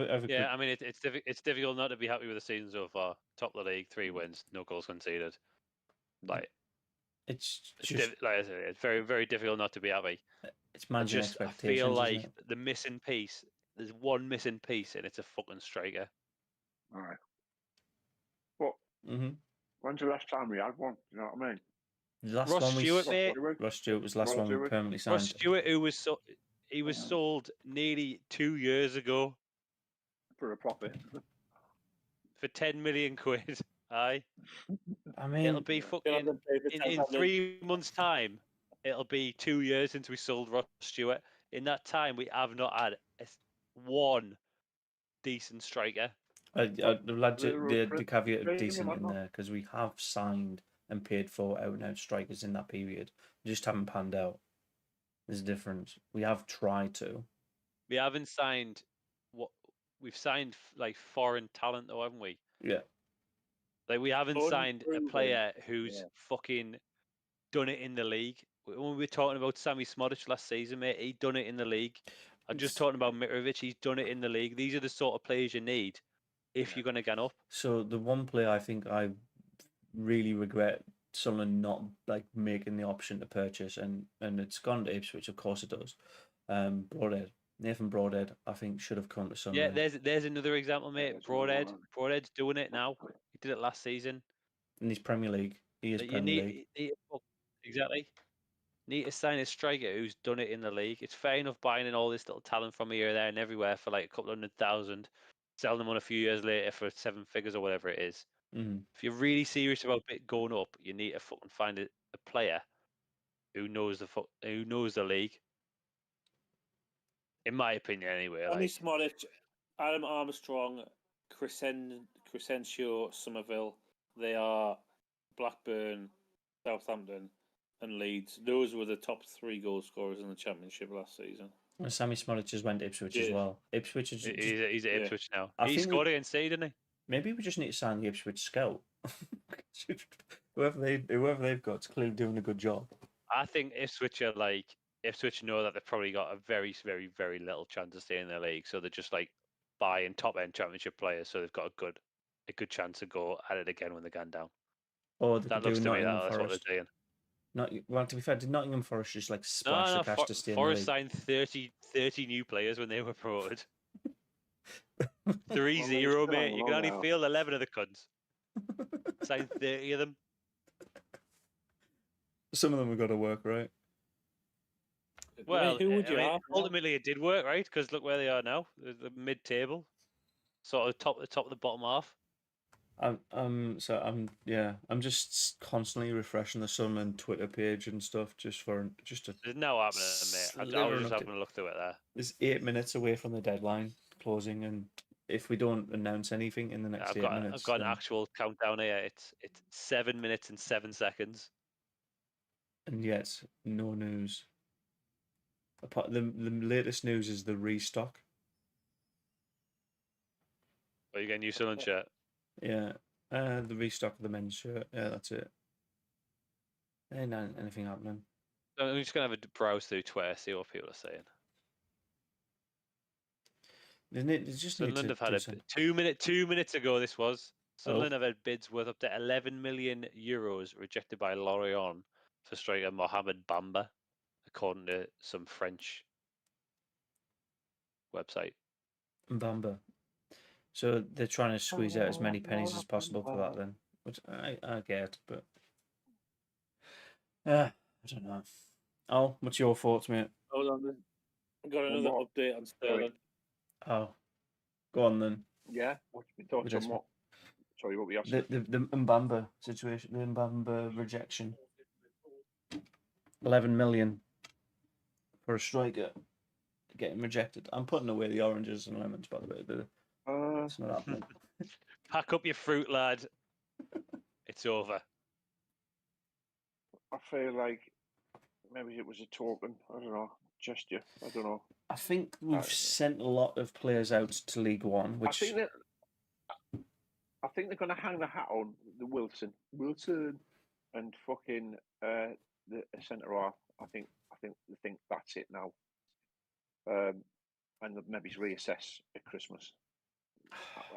mean, it's difficult not to be happy with the season so far. Top of the league, 3 wins, no goals conceded. Like, it's very, very difficult not to be happy. It's managing expectations. I feel like the missing piece. There's one missing piece, and it's a fucking striker. All right. Well, when's the last time we had one? You know what I mean? Ross Stewart, mate. Ross Stewart was the last one we permanently signed. Ross Stewart, he was sold nearly 2 years ago for a profit for 10 million quid. Aye. I mean, it'll be fucking in 3 months' time. It'll be 2 years since we sold Ross Stewart. In that time, we have not had one decent striker. I'd like the caveat of decent in there because we have signed and paid for out-and-out strikers in that period. We just haven't panned out. There's a difference. We have tried to. We haven't signed we've signed like foreign talent though, haven't we? Yeah. Like we haven't signed a player who's fucking done it in the league. When we were talking about Sammy Smodic last season, mate, he done it in the league. I'm just talking about Mitrovic. He's done it in the league. These are the sort of players you need if you're going to get up. So the one player I think I really regret Sunderland not like making the option to purchase, and it's gone to Ipswich, of course it does. Broadhead, Nathan Broadhead, I think should have come to Sunderland. Yeah, there's another example, mate. Broadhead's doing it now. He did it last season. And he's Premier League. He is Premier League. Exactly. Need to sign a striker who's done it in the league. It's fair enough buying in all this little talent from here, there, and everywhere for like a couple 100,000, selling them on a few years later for 7 figures or whatever it is. Mm-hmm. If you're really serious about it going up, you need to fucking find a player who knows the league. In my opinion, anyway. Andy Smodic, Adam Armstrong, Crescencio Somerville. They are Blackburn, Southampton, and Leeds. Those were the top 3 goal scorers in the Championship last season. And Sammy Smodic just went to Ipswich as well. Ipswich is he's at Ipswich now. He scored against Sea, didn't he? Maybe we just need to sign the Ipswich scout. whoever they've got is clearly doing a good job. I think Ipswich know that they've probably got a very, very, very little chance of staying in the league, so they're just like buying top end Championship players, so they've got a good chance to go at it again when they're going down. Or that looks to me that's what they're doing. Well, to be fair, did Nottingham Forest just like splash the cash to stay Forest in the league? signed 30 new players when they were promoted. 3-0, mate. You can only feel 11 of the cunts. Signed 30 of them. Some of them have got to work, right? Well, who would you have? ultimately it did work, right? Because look where they are now. The mid-table, sort of the top of the bottom half. I'm just constantly refreshing the Sunderland Twitter page and stuff just to. There's no happening, mate. I was just having a look through it there. There's 8 minutes away from the deadline closing, and if we don't announce anything in the next 8 minutes, I've got an actual countdown here. It's 7 minutes and 7 seconds. And yet no news. Apart the latest news is the restock. Are you getting new Sunderland shirt? Yeah, the restock of the men's shirt. Yeah, that's it. Ain't anything happening. I'm just gonna have a browse through Twitter, see what people are saying. Sunderland have had 2 minutes ago. This was Sunderland have had bids worth up to 11 million euros rejected by Lorient for striker Mohamed Bamba, according to some French website. Bamba. So they're trying to squeeze out as many pennies as possible for that, then, which I get, but I don't know. Oh, what's your thoughts, mate? Hold on, then. I got another update on Sterling. Oh, go on then. Yeah, what's your thoughts on what? Sorry, what we asked? The Mbamba situation, the Mbamba rejection. 11 million for a striker getting rejected. I'm putting away the oranges and lemons, by the way, but it's not happening. Pack up your fruit, lad. It's over. I feel like maybe it was a token. I don't know. Gesture. I don't know. I think we've sent a lot of players out to League One, which I think they're going to hang the hat on the Wilson, and fucking the centre half. I think they think that's it now, and maybe reassess at Christmas.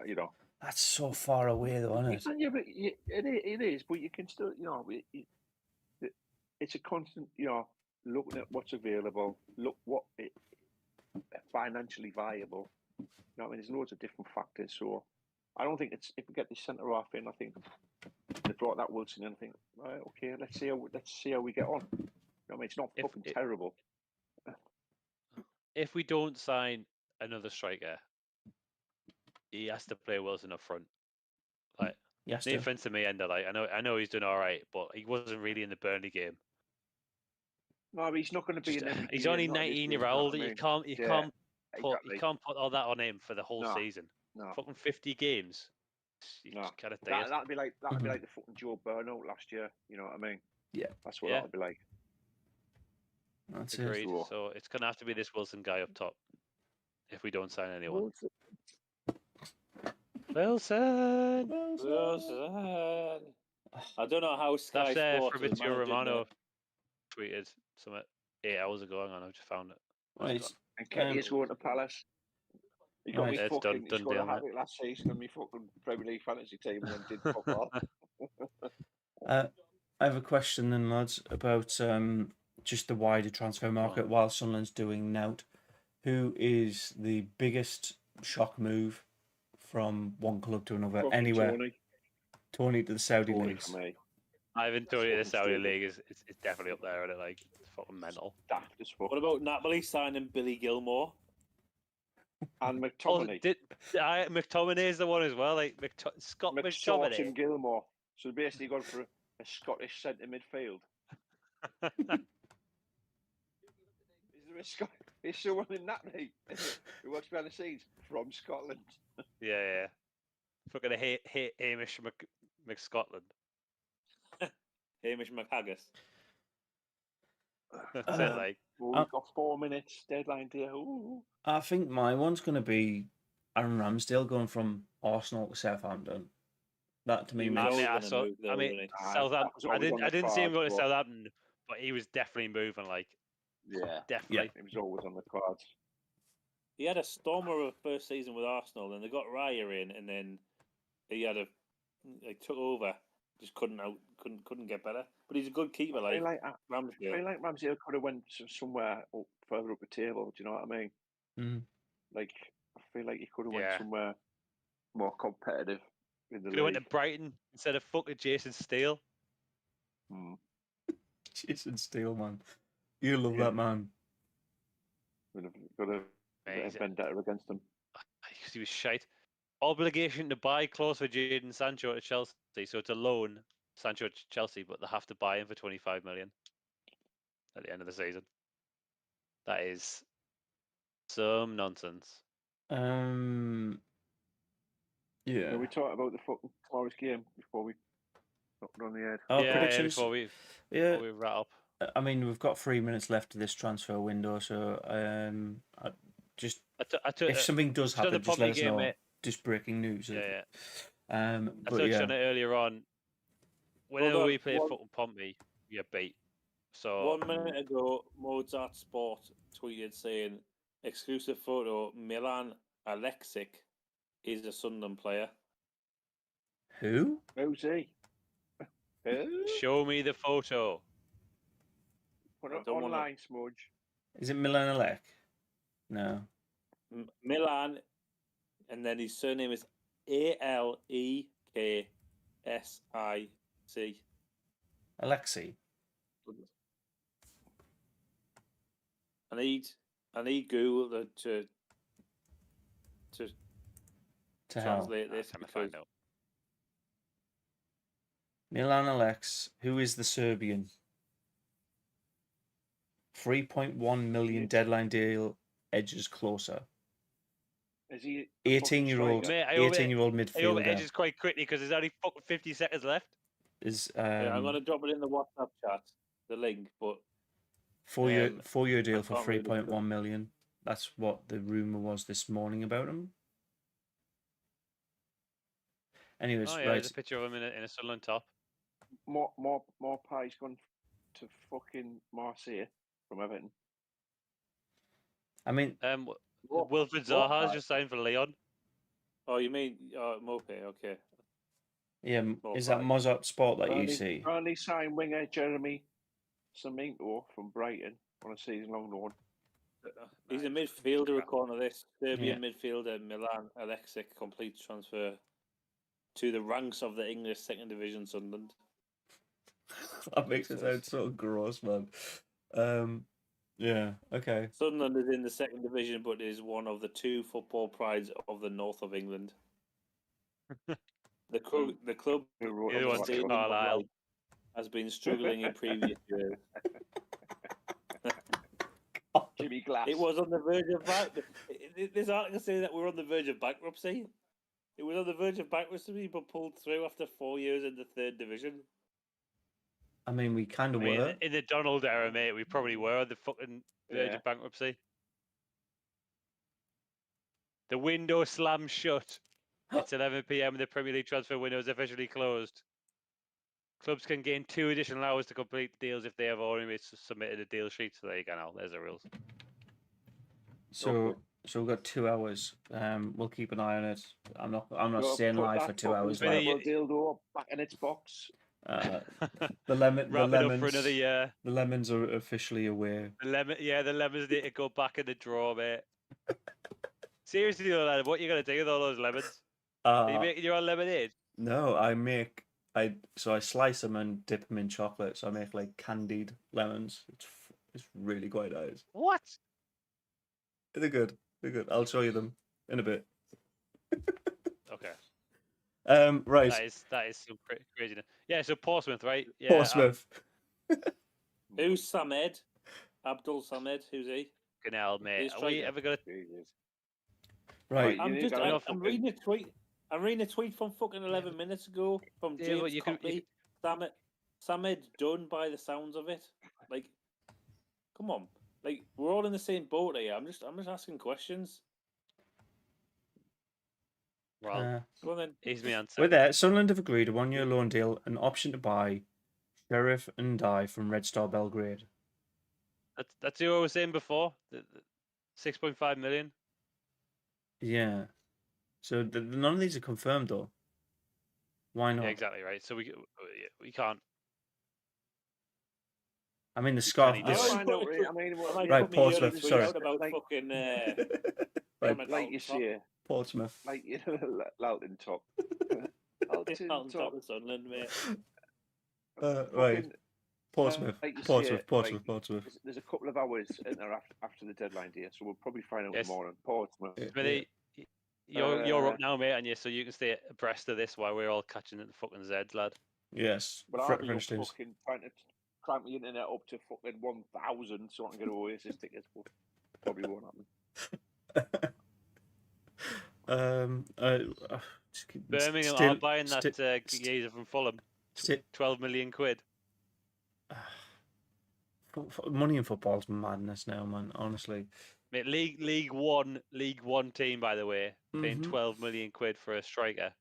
You know, that's so far away, though, isn't it? Yeah, but it is. But you can still, you know, it's a constant, you know, looking at what's available, look what it financially viable. You know, I mean, there's loads of different factors. So I don't think it's, if we get this centre half in, I think they brought that Wilson in. I think, right, okay, let's see how we get on. You know, I mean, it's not fucking terrible. If we don't sign another striker, he has to play Wilson up front. Like, no offense to me, Ender. Like, I know he's doing all right, but he wasn't really in the Burnley game. No, he's not going to be. He's only 19-year-old. You can't put all that on him for the whole season. No, fucking 50 games. That'd be like the fucking Joe Burnout last year. You know what I mean? Yeah, that's what that'd be like. That's agreed. So it's gonna have to be this Wilson guy up top if we don't sign anyone. Wilson. I don't know how Sky Sports. Fabrizio Romano tweeted something 8 hours ago. Hang on, I just found it. Right. And Kenny's going to Palace. He got me fucking. He scored a hat-trick last season on my fucking Premier League fantasy team, and then did fuck off. I have a question then, lads, about just the wider transfer market while Sunderland's doing nout. Who is the biggest shock move from one club to another anywhere? Tony to the Saudi leagues. Ivan Tony to the Saudi league is definitely up there, isn't it? Like, it's fucking mental. What about Napoli signing Billy Gilmore? And McTominay. McTominay is the one as well. Like Scott McTominay and Gilmore. So basically, gone for a Scottish centre midfield. Is someone in Napoli who works behind the scenes from Scotland? Yeah. Fucking hate Hamish McScotland. Hamish McHaggis. That's it. Like, we've got 4 minutes deadline here. Ooh. I think my one's going to be Aaron Ramsdale going from Arsenal to Southampton. That to me makes. Southampton. I didn't see him going to Southampton, but he was definitely moving. Like, definitely. Yeah, he was always on the cards. He had a stormer of first season with Arsenal, then they got Raya in, and then he had took over. Just couldn't get better. But he's a good keeper. I feel like Ramsdale could have went somewhere further up the table. Do you know what I mean? Mm. Like, I feel like he could have went somewhere more competitive in the league. Could have went to Brighton instead of fucking Jason Steele. Jason Steele, man. You love that man. Got a vendetta against him. He was shite. Obligation to buy close for Jadon Sancho to Chelsea, so it's a loan Sancho to Chelsea, but they have to buy him for 25 million at the end of the season. That is some nonsense. Yeah. Are we talking about the fucking tomorrow's game before we knocked on the head? Oh, yeah, predictions. before we wrap up. I mean, we've got 3 minutes left of this transfer window, so if something does happen, just let us know. Mate. Just breaking news. Yeah. I touched on it earlier on. Whenever we play fucking Pompey, we get beat. So 1 minute ago, Mozart Sport tweeted saying, "Exclusive photo: Milan Alexic is a Sunderland player." Who? Who's he? Who? Show me the photo. Put it online, Smudge. Is it Milan Alec? No. Milan, and then his surname is Aleksic. Alexi. I need Google to translate this because Milan Alex, who is the Serbian? 3.1 million deadline deal edges closer. Is he 18-year-old midfielder? Edges quite quickly because there's only fucking 50 seconds left. I'm going to drop it in the WhatsApp chat, the link, but 4-year deal for 3.1 million. That's what the rumor was this morning about him. Anyways, right. There's a picture of him in a Sunderland top. More pie's gone to fucking Marseille from Everton. I mean, Wilfred Zaha has just signed for Leon. Oh, you mean Mope? Okay. Yeah, is that Mozart Sport that you see? Burnley signed winger Jeremy Sarmiento from Brighton on a season-long loan. He's a midfielder, according to this. Serbian midfielder Milan Alexic complete transfer to the ranks of the English Second Division Sunderland. That makes it sound so gross, man. Yeah, okay. Sunderland is in the Second Division, but is one of the two football prides of the north of England. The club has been struggling in previous years. Jimmy Glass. It was on the verge of this article saying that we're on the verge of bankruptcy. It was on the verge of bankruptcy, but pulled through after 4 years in the third division. I mean, we kind of were. In the Donald era, mate, we probably were on the fucking verge of bankruptcy. The window slams shut. It's 11 p.m. and the Premier League transfer window is officially closed. Clubs can gain 2 additional hours to complete deals if they have already submitted a deal sheet. So there you go now. There's the rules. So we've got 2 hours. We'll keep an eye on it. I'm not staying live for 2 hours. Dildo back in its box. The lemons for another year. The lemons are officially away. The lemons need to go back in the drawer, mate. Seriously, though, lad, what are you gonna do with all those lemons? Are you making your own lemonade? No, I slice them and dip them in chocolate. So I make like candied lemons. It's really quite nice. What? They're good. I'll show you them in a bit. Okay. Right. That is some craziness. Yeah. So Portsmouth, right? Yeah. Portsmouth. Who's Samed? Abdul Samed. Who's he? Canal, mate. Are we ever gonna? Right. I'm reading a tweet. I'm reading a tweet from fucking 11 minutes ago from James Copley. Samed done by the sounds of it. Like, come on. Like, we're all in the same boat here. I'm just asking questions. Well, go on then. Here's my answer. We're there. Sunderland have agreed a 1-year loan deal, an option to buy Sheriff and Die from Red Star Belgrade. That's who I was saying before. The 6.5 million. Yeah. So none of these are confirmed, though. Why not? Yeah, exactly right. So we can't. I mean, the scarf. Right, Portsmouth. Sorry. About fucking, like you see it. Portsmouth. Like Loughton top. Loughton top of Sunderland, mate. Right. Portsmouth, like you Portsmouth, say, Portsmouth, like, Portsmouth. there's a couple of hours in there after the deadline day, so we'll probably find out Yes. tomorrow. Portsmouth. Smithy, you're up now, mate, and you so you can stay abreast of this while we're all catching the fucking Zeds, lad. Yes, But I'll be up French teams. fucking trying to crank my internet up to fucking 1,000 so I can get Oasis tickets, but probably won't happen. Birmingham are buying that geezer from Fulham. 12 million quid. Money in football's madness now, man. Honestly, Mate, League One team, by the way, paying 12 million quid for a striker.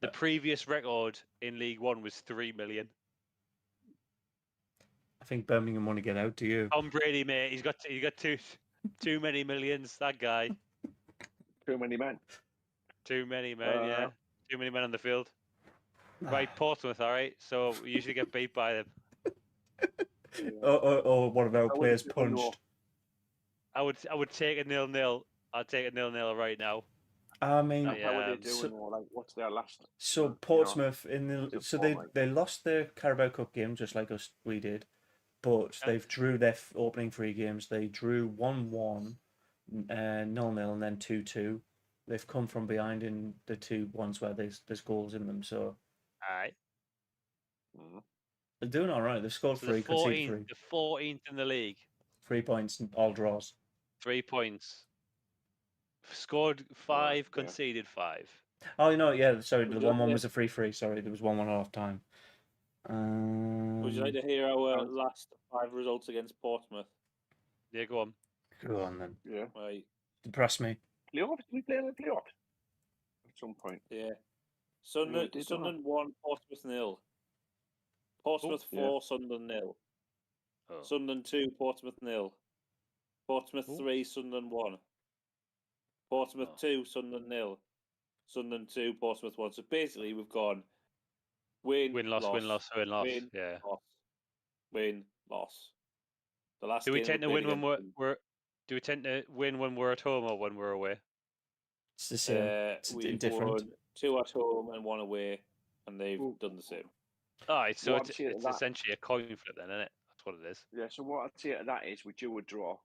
The previous record in League One was 3 million. I think Birmingham want to get out. Do you? Tom Brady, mate, he's got too many millions. That guy. Too many men. Too many men, yeah. Too many men on the field. Right, Portsmouth, all right. So we usually get beat by them. Or one of our players punched. I would take a 0-0. I'd take a 0-0 right now. I mean, how are they doing? Like, what's their last? So Portsmouth they lost their Carabao Cup game just like we did, but they've drew their opening 3 games. They drew 1-1, 0-0, and then 2-2. They've come from behind in the 2 ones where there's goals in them. So, all right, they're doing all right. They've scored 3, conceded 3. The 14th in the league. 3 points, all draws. 3 points. Scored 5, conceded 5. Oh, no, yeah. Sorry, the 1-1 was a 3-3. Sorry, there was 1-1 half time. Would you like to hear our last 5 results against Portsmouth? Yeah, go on. Go on then. Yeah. Right. Playoffs? Depress me. Did we play in the playoffs? At some point. Yeah. Sunderland 1, Portsmouth 0. Portsmouth 4, Sunderland 0. Sunderland 2, Portsmouth 0. Portsmouth 3, Sunderland 1. Portsmouth 2, Sunderland 0. Sunderland 2, Portsmouth 1. So basically, we've gone win, loss. Yeah. Win, loss. The last. Do we tend to win when we're? Do we tend to win when we're at home or when we're away? It's the same. It's different. Won 2 at home and 1 away, and they've done the same. All right, so it's essentially a coin flip then, isn't it? That's what it is. Yeah. So what I'd say to that is, we do a draw.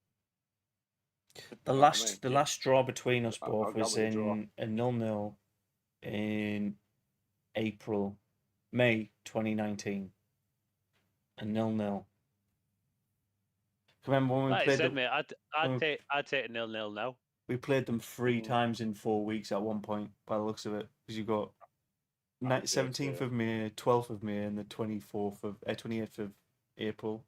The last draw between us both was in a 0-0 in May 2019. A 0-0. Remember when we played them? Mate, I'd take a 0-0 now. We played them 3 times in 4 weeks at one point, by the looks of it, because you got 17th of May, 12th of May, and the 28th of April.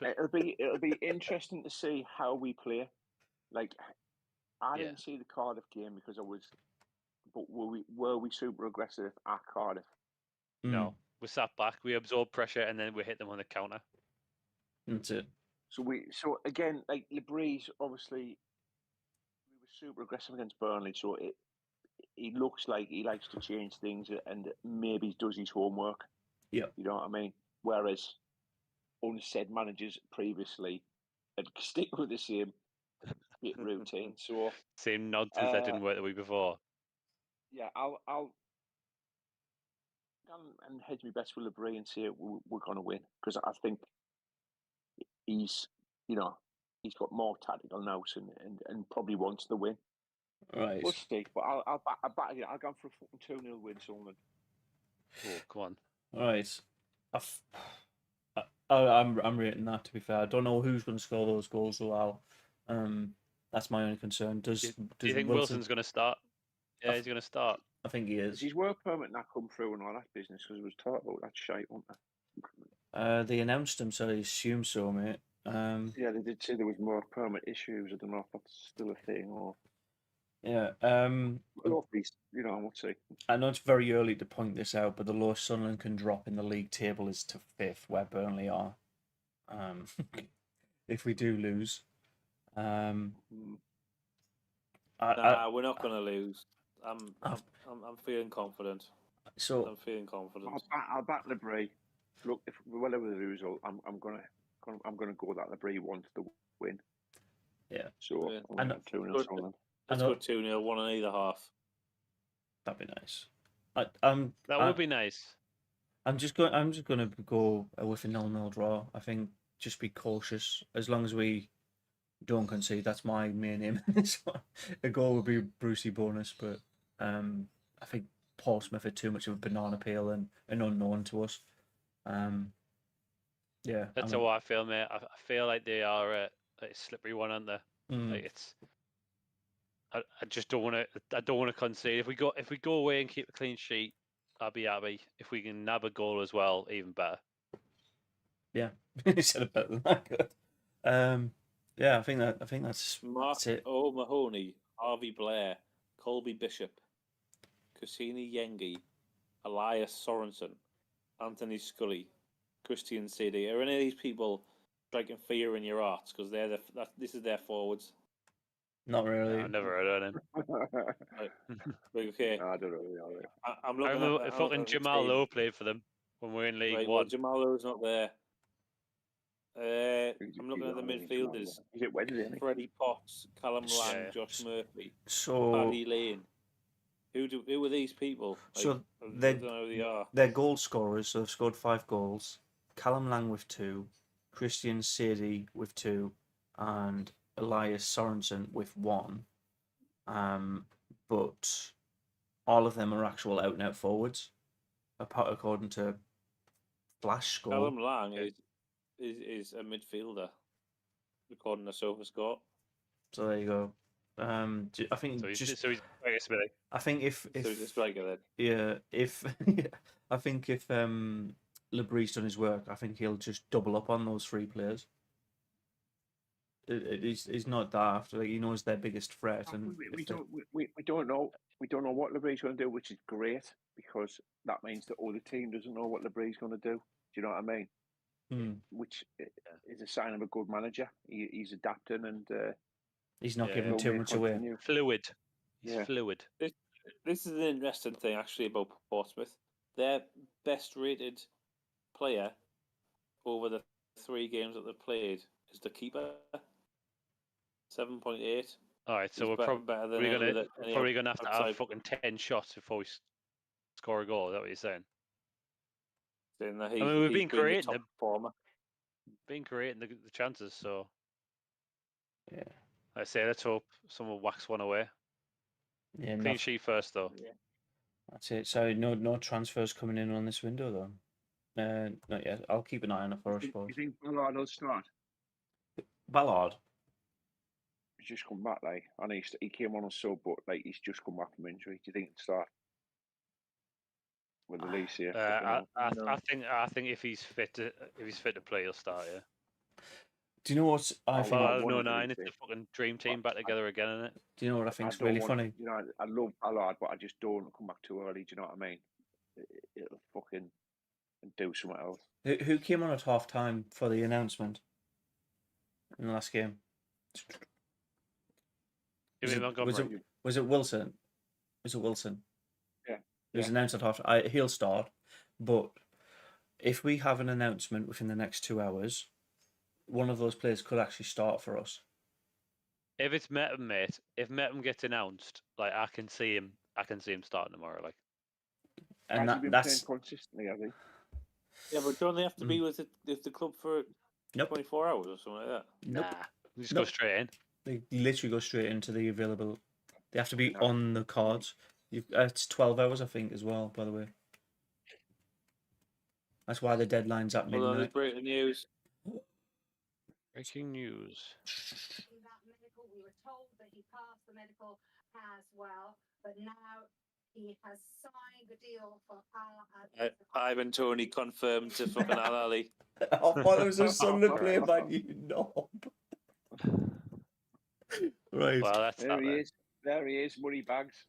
It'll be interesting to see how we play. Like, I didn't see the Cardiff game because but were we super aggressive at Cardiff? No, we sat back, we absorbed pressure, and then we hit them on the counter. That's it. So again, like Lebris, obviously, we were super aggressive against Burnley. So he looks like he likes to change things and maybe does his homework. Yeah, you know what I mean. Whereas unsaid managers previously had stick with the same bit routine. So same nonsense that didn't work the week before. Yeah, I'll and hedge me best with Lebris and say we're going to win, because I think he's got more tactical nous and probably wants the win. Right. We'll see, but I'll go for a fucking 2-0 win, Sunderland. Oh, come on. All right. I'm rating that, to be fair. I don't know who's going to score those goals, so that's my only concern. Do you think Wilson's going to start? Yeah, he's going to start. I think he is. Does his work permit not come through and all that business? Because it was talk about that shite, wasn't there? They announced him, so I assume so, mate. Yeah, they did say there was work permit issues. I don't know if that's still a thing or. Yeah. We'll see. I know it's very early to point this out, but the lowest Sunderland can drop in the league table is to 5th, where Burnley are. If we do lose, we're not going to lose. I'm feeling confident. I'm feeling confident. I'll back Lebris. Look, if whatever the result, I'm gonna go that Lebris wants to win. Yeah. So yeah. I'm going to 2-0 Sunderland. Let's go 2-0, 1 on either half. That'd be nice. That would be nice. I'm just going to go with a 0-0 draw. I think just be cautious. As long as we don't concede, that's my main aim in this one. A goal would be a Brucey bonus, but I think Portsmouth are too much of a banana peel and an unknown to us. Yeah, That's how I feel, mate. I feel like they are a slippery one, aren't they? Like it's. I just don't want to. I don't want to concede. If we go away and keep a clean sheet, I'll be happy. If we can nab a goal as well, even better. Yeah, you said it better than I could. Yeah, I think that's it. O'Mahony, Harvey Blair, Colby Bishop, Cassini Yengi, Elias Sorensen, Anthony Scully, Christian CD. Are any of these people striking fear in your hearts because this is their forwards? Not really. No, I've never heard of him. Okay. I don't know. I'm looking I remember at fucking Jamal Lowe played for them when we were in League One. Well, Jamal Lowe's not there. I'm looking at the midfielders. Is it Wednesday? Freddie Potts, Callum Lang, Josh Murphy, Paddy Lane. Who are these people? So I don't know who they are. They're goal scorers, so they've scored 5 goals. Callum Lang with 2, Christian Sadie with 2, and Elias Sorensen with 1. But all of them are actual out and out forwards, according to Flash Score. Callum Lang is a midfielder, according to SofaScore. So there you go. I think he's I think if he's a striker then. Yeah, if I think if Labry's done his work, I think he'll just double up on those 3 players. He's not daft. Like, he knows their biggest threat, and we don't know what Labry's going to do, which is great because that means the other team doesn't know what Labry's going to do. Do you know what I mean? Which is a sign of a good manager. He's adapting and he's not giving too much away. Fluid. He's fluid. This is an interesting thing actually about Portsmouth. Their best rated player over the 3 games that they've played is the keeper. 7.8. All right, so we're probably gonna have to have fucking 10 shots before we score a goal. Is that what you're saying? We've been creating the chances, so yeah. I say let's hope someone whacks one away. Yeah, clean sheet first though. Yeah. That's it. So no transfers coming in on this window though. Not yet. I'll keep an eye on it for us. You think Ballard will start? Ballard. He's just come back, like, and he came on a sub, but like he's just come back from injury. Do you think he'll start with the lease here? I think if he's fit to play, he'll start. Yeah. Do you know what I think? No, it's the fucking dream team back together again, isn't it? Do you know what I think's really funny? You know, I love Ballard, but I just don't want to come back too early. Do you know what I mean? It'll fucking do something else. Who came on at half time for the announcement in the last game? Was it Wilson? Was it Wilson? Yeah. It was announced at half. He'll start, but if we have an announcement within the next 2 hours, one of those players could actually start for us. If it's Mepham, mate, if Mepham gets announced, like I can see him starting tomorrow. Like, and that's playing consistently, I think. Yeah, but don't they have to be with the club for 24 hours or something like that? Nope. Nah, just go straight in. They literally go straight into the available. They have to be on the cards. It's 12 hours, I think, as well. By the way, that's why the deadline's at midnight. Well, breaking news. Breaking news. We were told that he passed the medical as well, but now he has signed the deal for Al. Ivan Toney confirmed to fucking Al Ali. I thought it was a Sunderland player, man, you knob. Right. Well, there he is. There he is, money bags.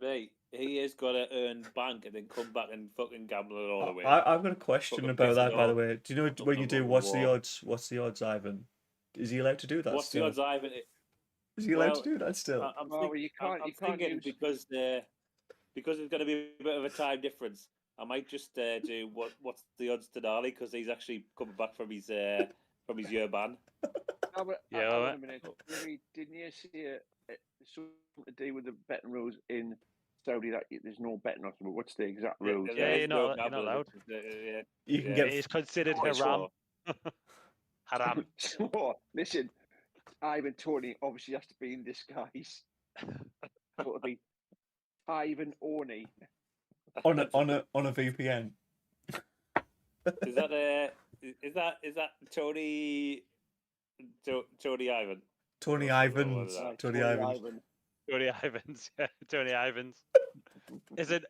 Right, he has got to earn bank and then come back and fucking gamble it all away. I've got a question about that, by the way. Do you know when you do what's the odds? What's the odds, Ivan? Is he allowed to do that? What's still? the odds, Ivan? Is he allowed to do that still? I'm thinking because there's going to be a bit of a time difference. I might just do what's the odds to Darley because he's actually coming back from his year ban. Wait a minute. Didn't you see something to do with the betting rules in Saudi that there's no betting on it, but what's the exact rules? Yeah, you're not allowed. You can It get is considered Oh, haram. Haram. So, listen, Ivan Tony obviously has to be in disguise. So it'll be Ivan Orney. on a VPN. Is that Tony Ivan? Tony Or Ivans. that? Tony Ivans. Tony Ivans. Yeah, Tony Ivans. Is it?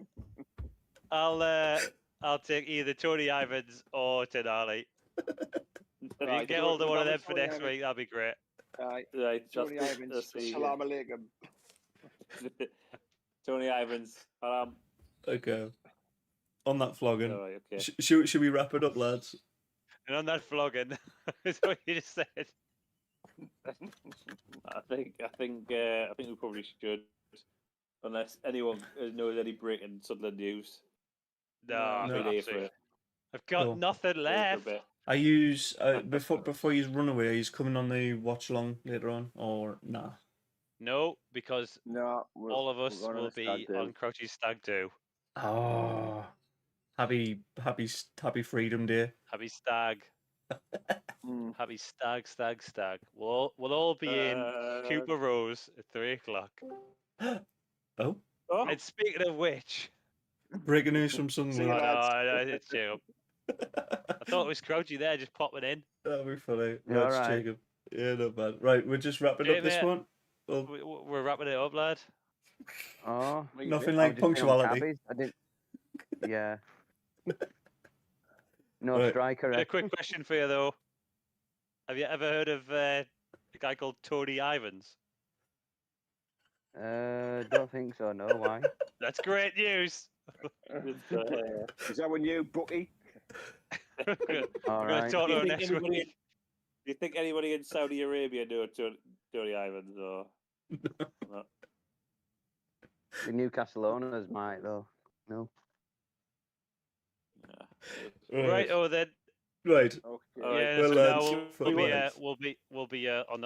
I'll take either Tony Ivans or Tenali. If you can get hold of one of them for next week, that'd be great. Right, Tony Ivans. Salam alaikum. Tony Ivans. Okay. On that flogging. All right, okay. Should we wrap it up, lads? And on that flogging, is what you just said. I think we probably should, unless anyone knows any breaking Sunderland news. No, absolutely. I've got nothing left. I use before you run away. Are you coming on the watch along later on, or nah? No, because all of us we're will be on Crouchy's Stag Do. Oh, happy Freedom Day. Happy Stag. Happy Stag. We'll all be in Cooper Rose at 3:00. Oh. And speaking of which, breaking news from Sunderland. No, it's Jacob. I thought it was Crouchy there, just popping in. That'll be funny. All Right, right. Jacob. Yeah, not bad. Right, we're just wrapping up this one. Well, we're wrapping it up, lad. Oh, nothing like punctuality. I didn't. Yeah. No Right. striker. A quick question for you though. Have you ever heard of a guy called Tony Ivans? Don't think so. No, why? That's great news. Is that when you, Bucky? All We're going right. to talk to him next week. Do you think anybody in Saudi Arabia knew Tony Ivans or? No? The Newcastle owners might though. No. Right. Oh, then. Right. Okay. Yeah. Well, so now we'll be on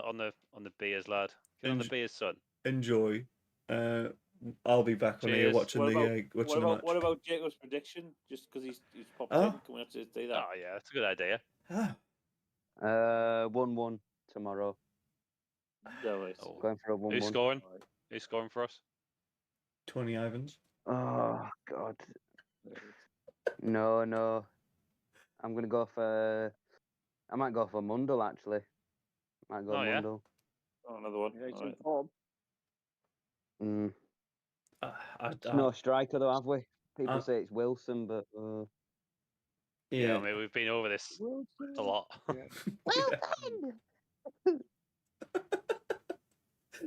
the beers, lad. Get on the beers, son. Enjoy. I'll be back on here watching the match. What about Jacob's prediction? Just because he's popped in, can we have to say that? Oh yeah, that's a good idea. 1-1 tomorrow. No worries. Going for a 1-1. Who's scoring? Who's scoring for us? Tony Ivans. Oh God. No. I'm gonna go for. I might go for Mundle actually. Might go Mundle. Oh, another one. Yeah, All right. No striker though, have we? People say it's Wilson, but yeah, I mean we've been over this a lot.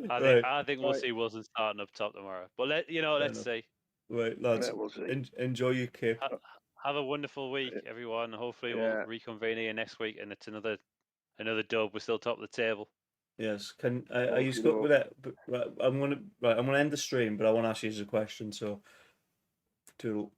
I think we'll see Wilson starting up top tomorrow. But let's see. Right, lads. Yeah, we'll see. Enjoy your kip. Have a wonderful week, everyone. Hopefully we'll reconvene here next week, and it's another dub. We're still top of the table. Yes. Are you stuck with that? I'm gonna end the stream, but I want to ask you a question. So, toodle.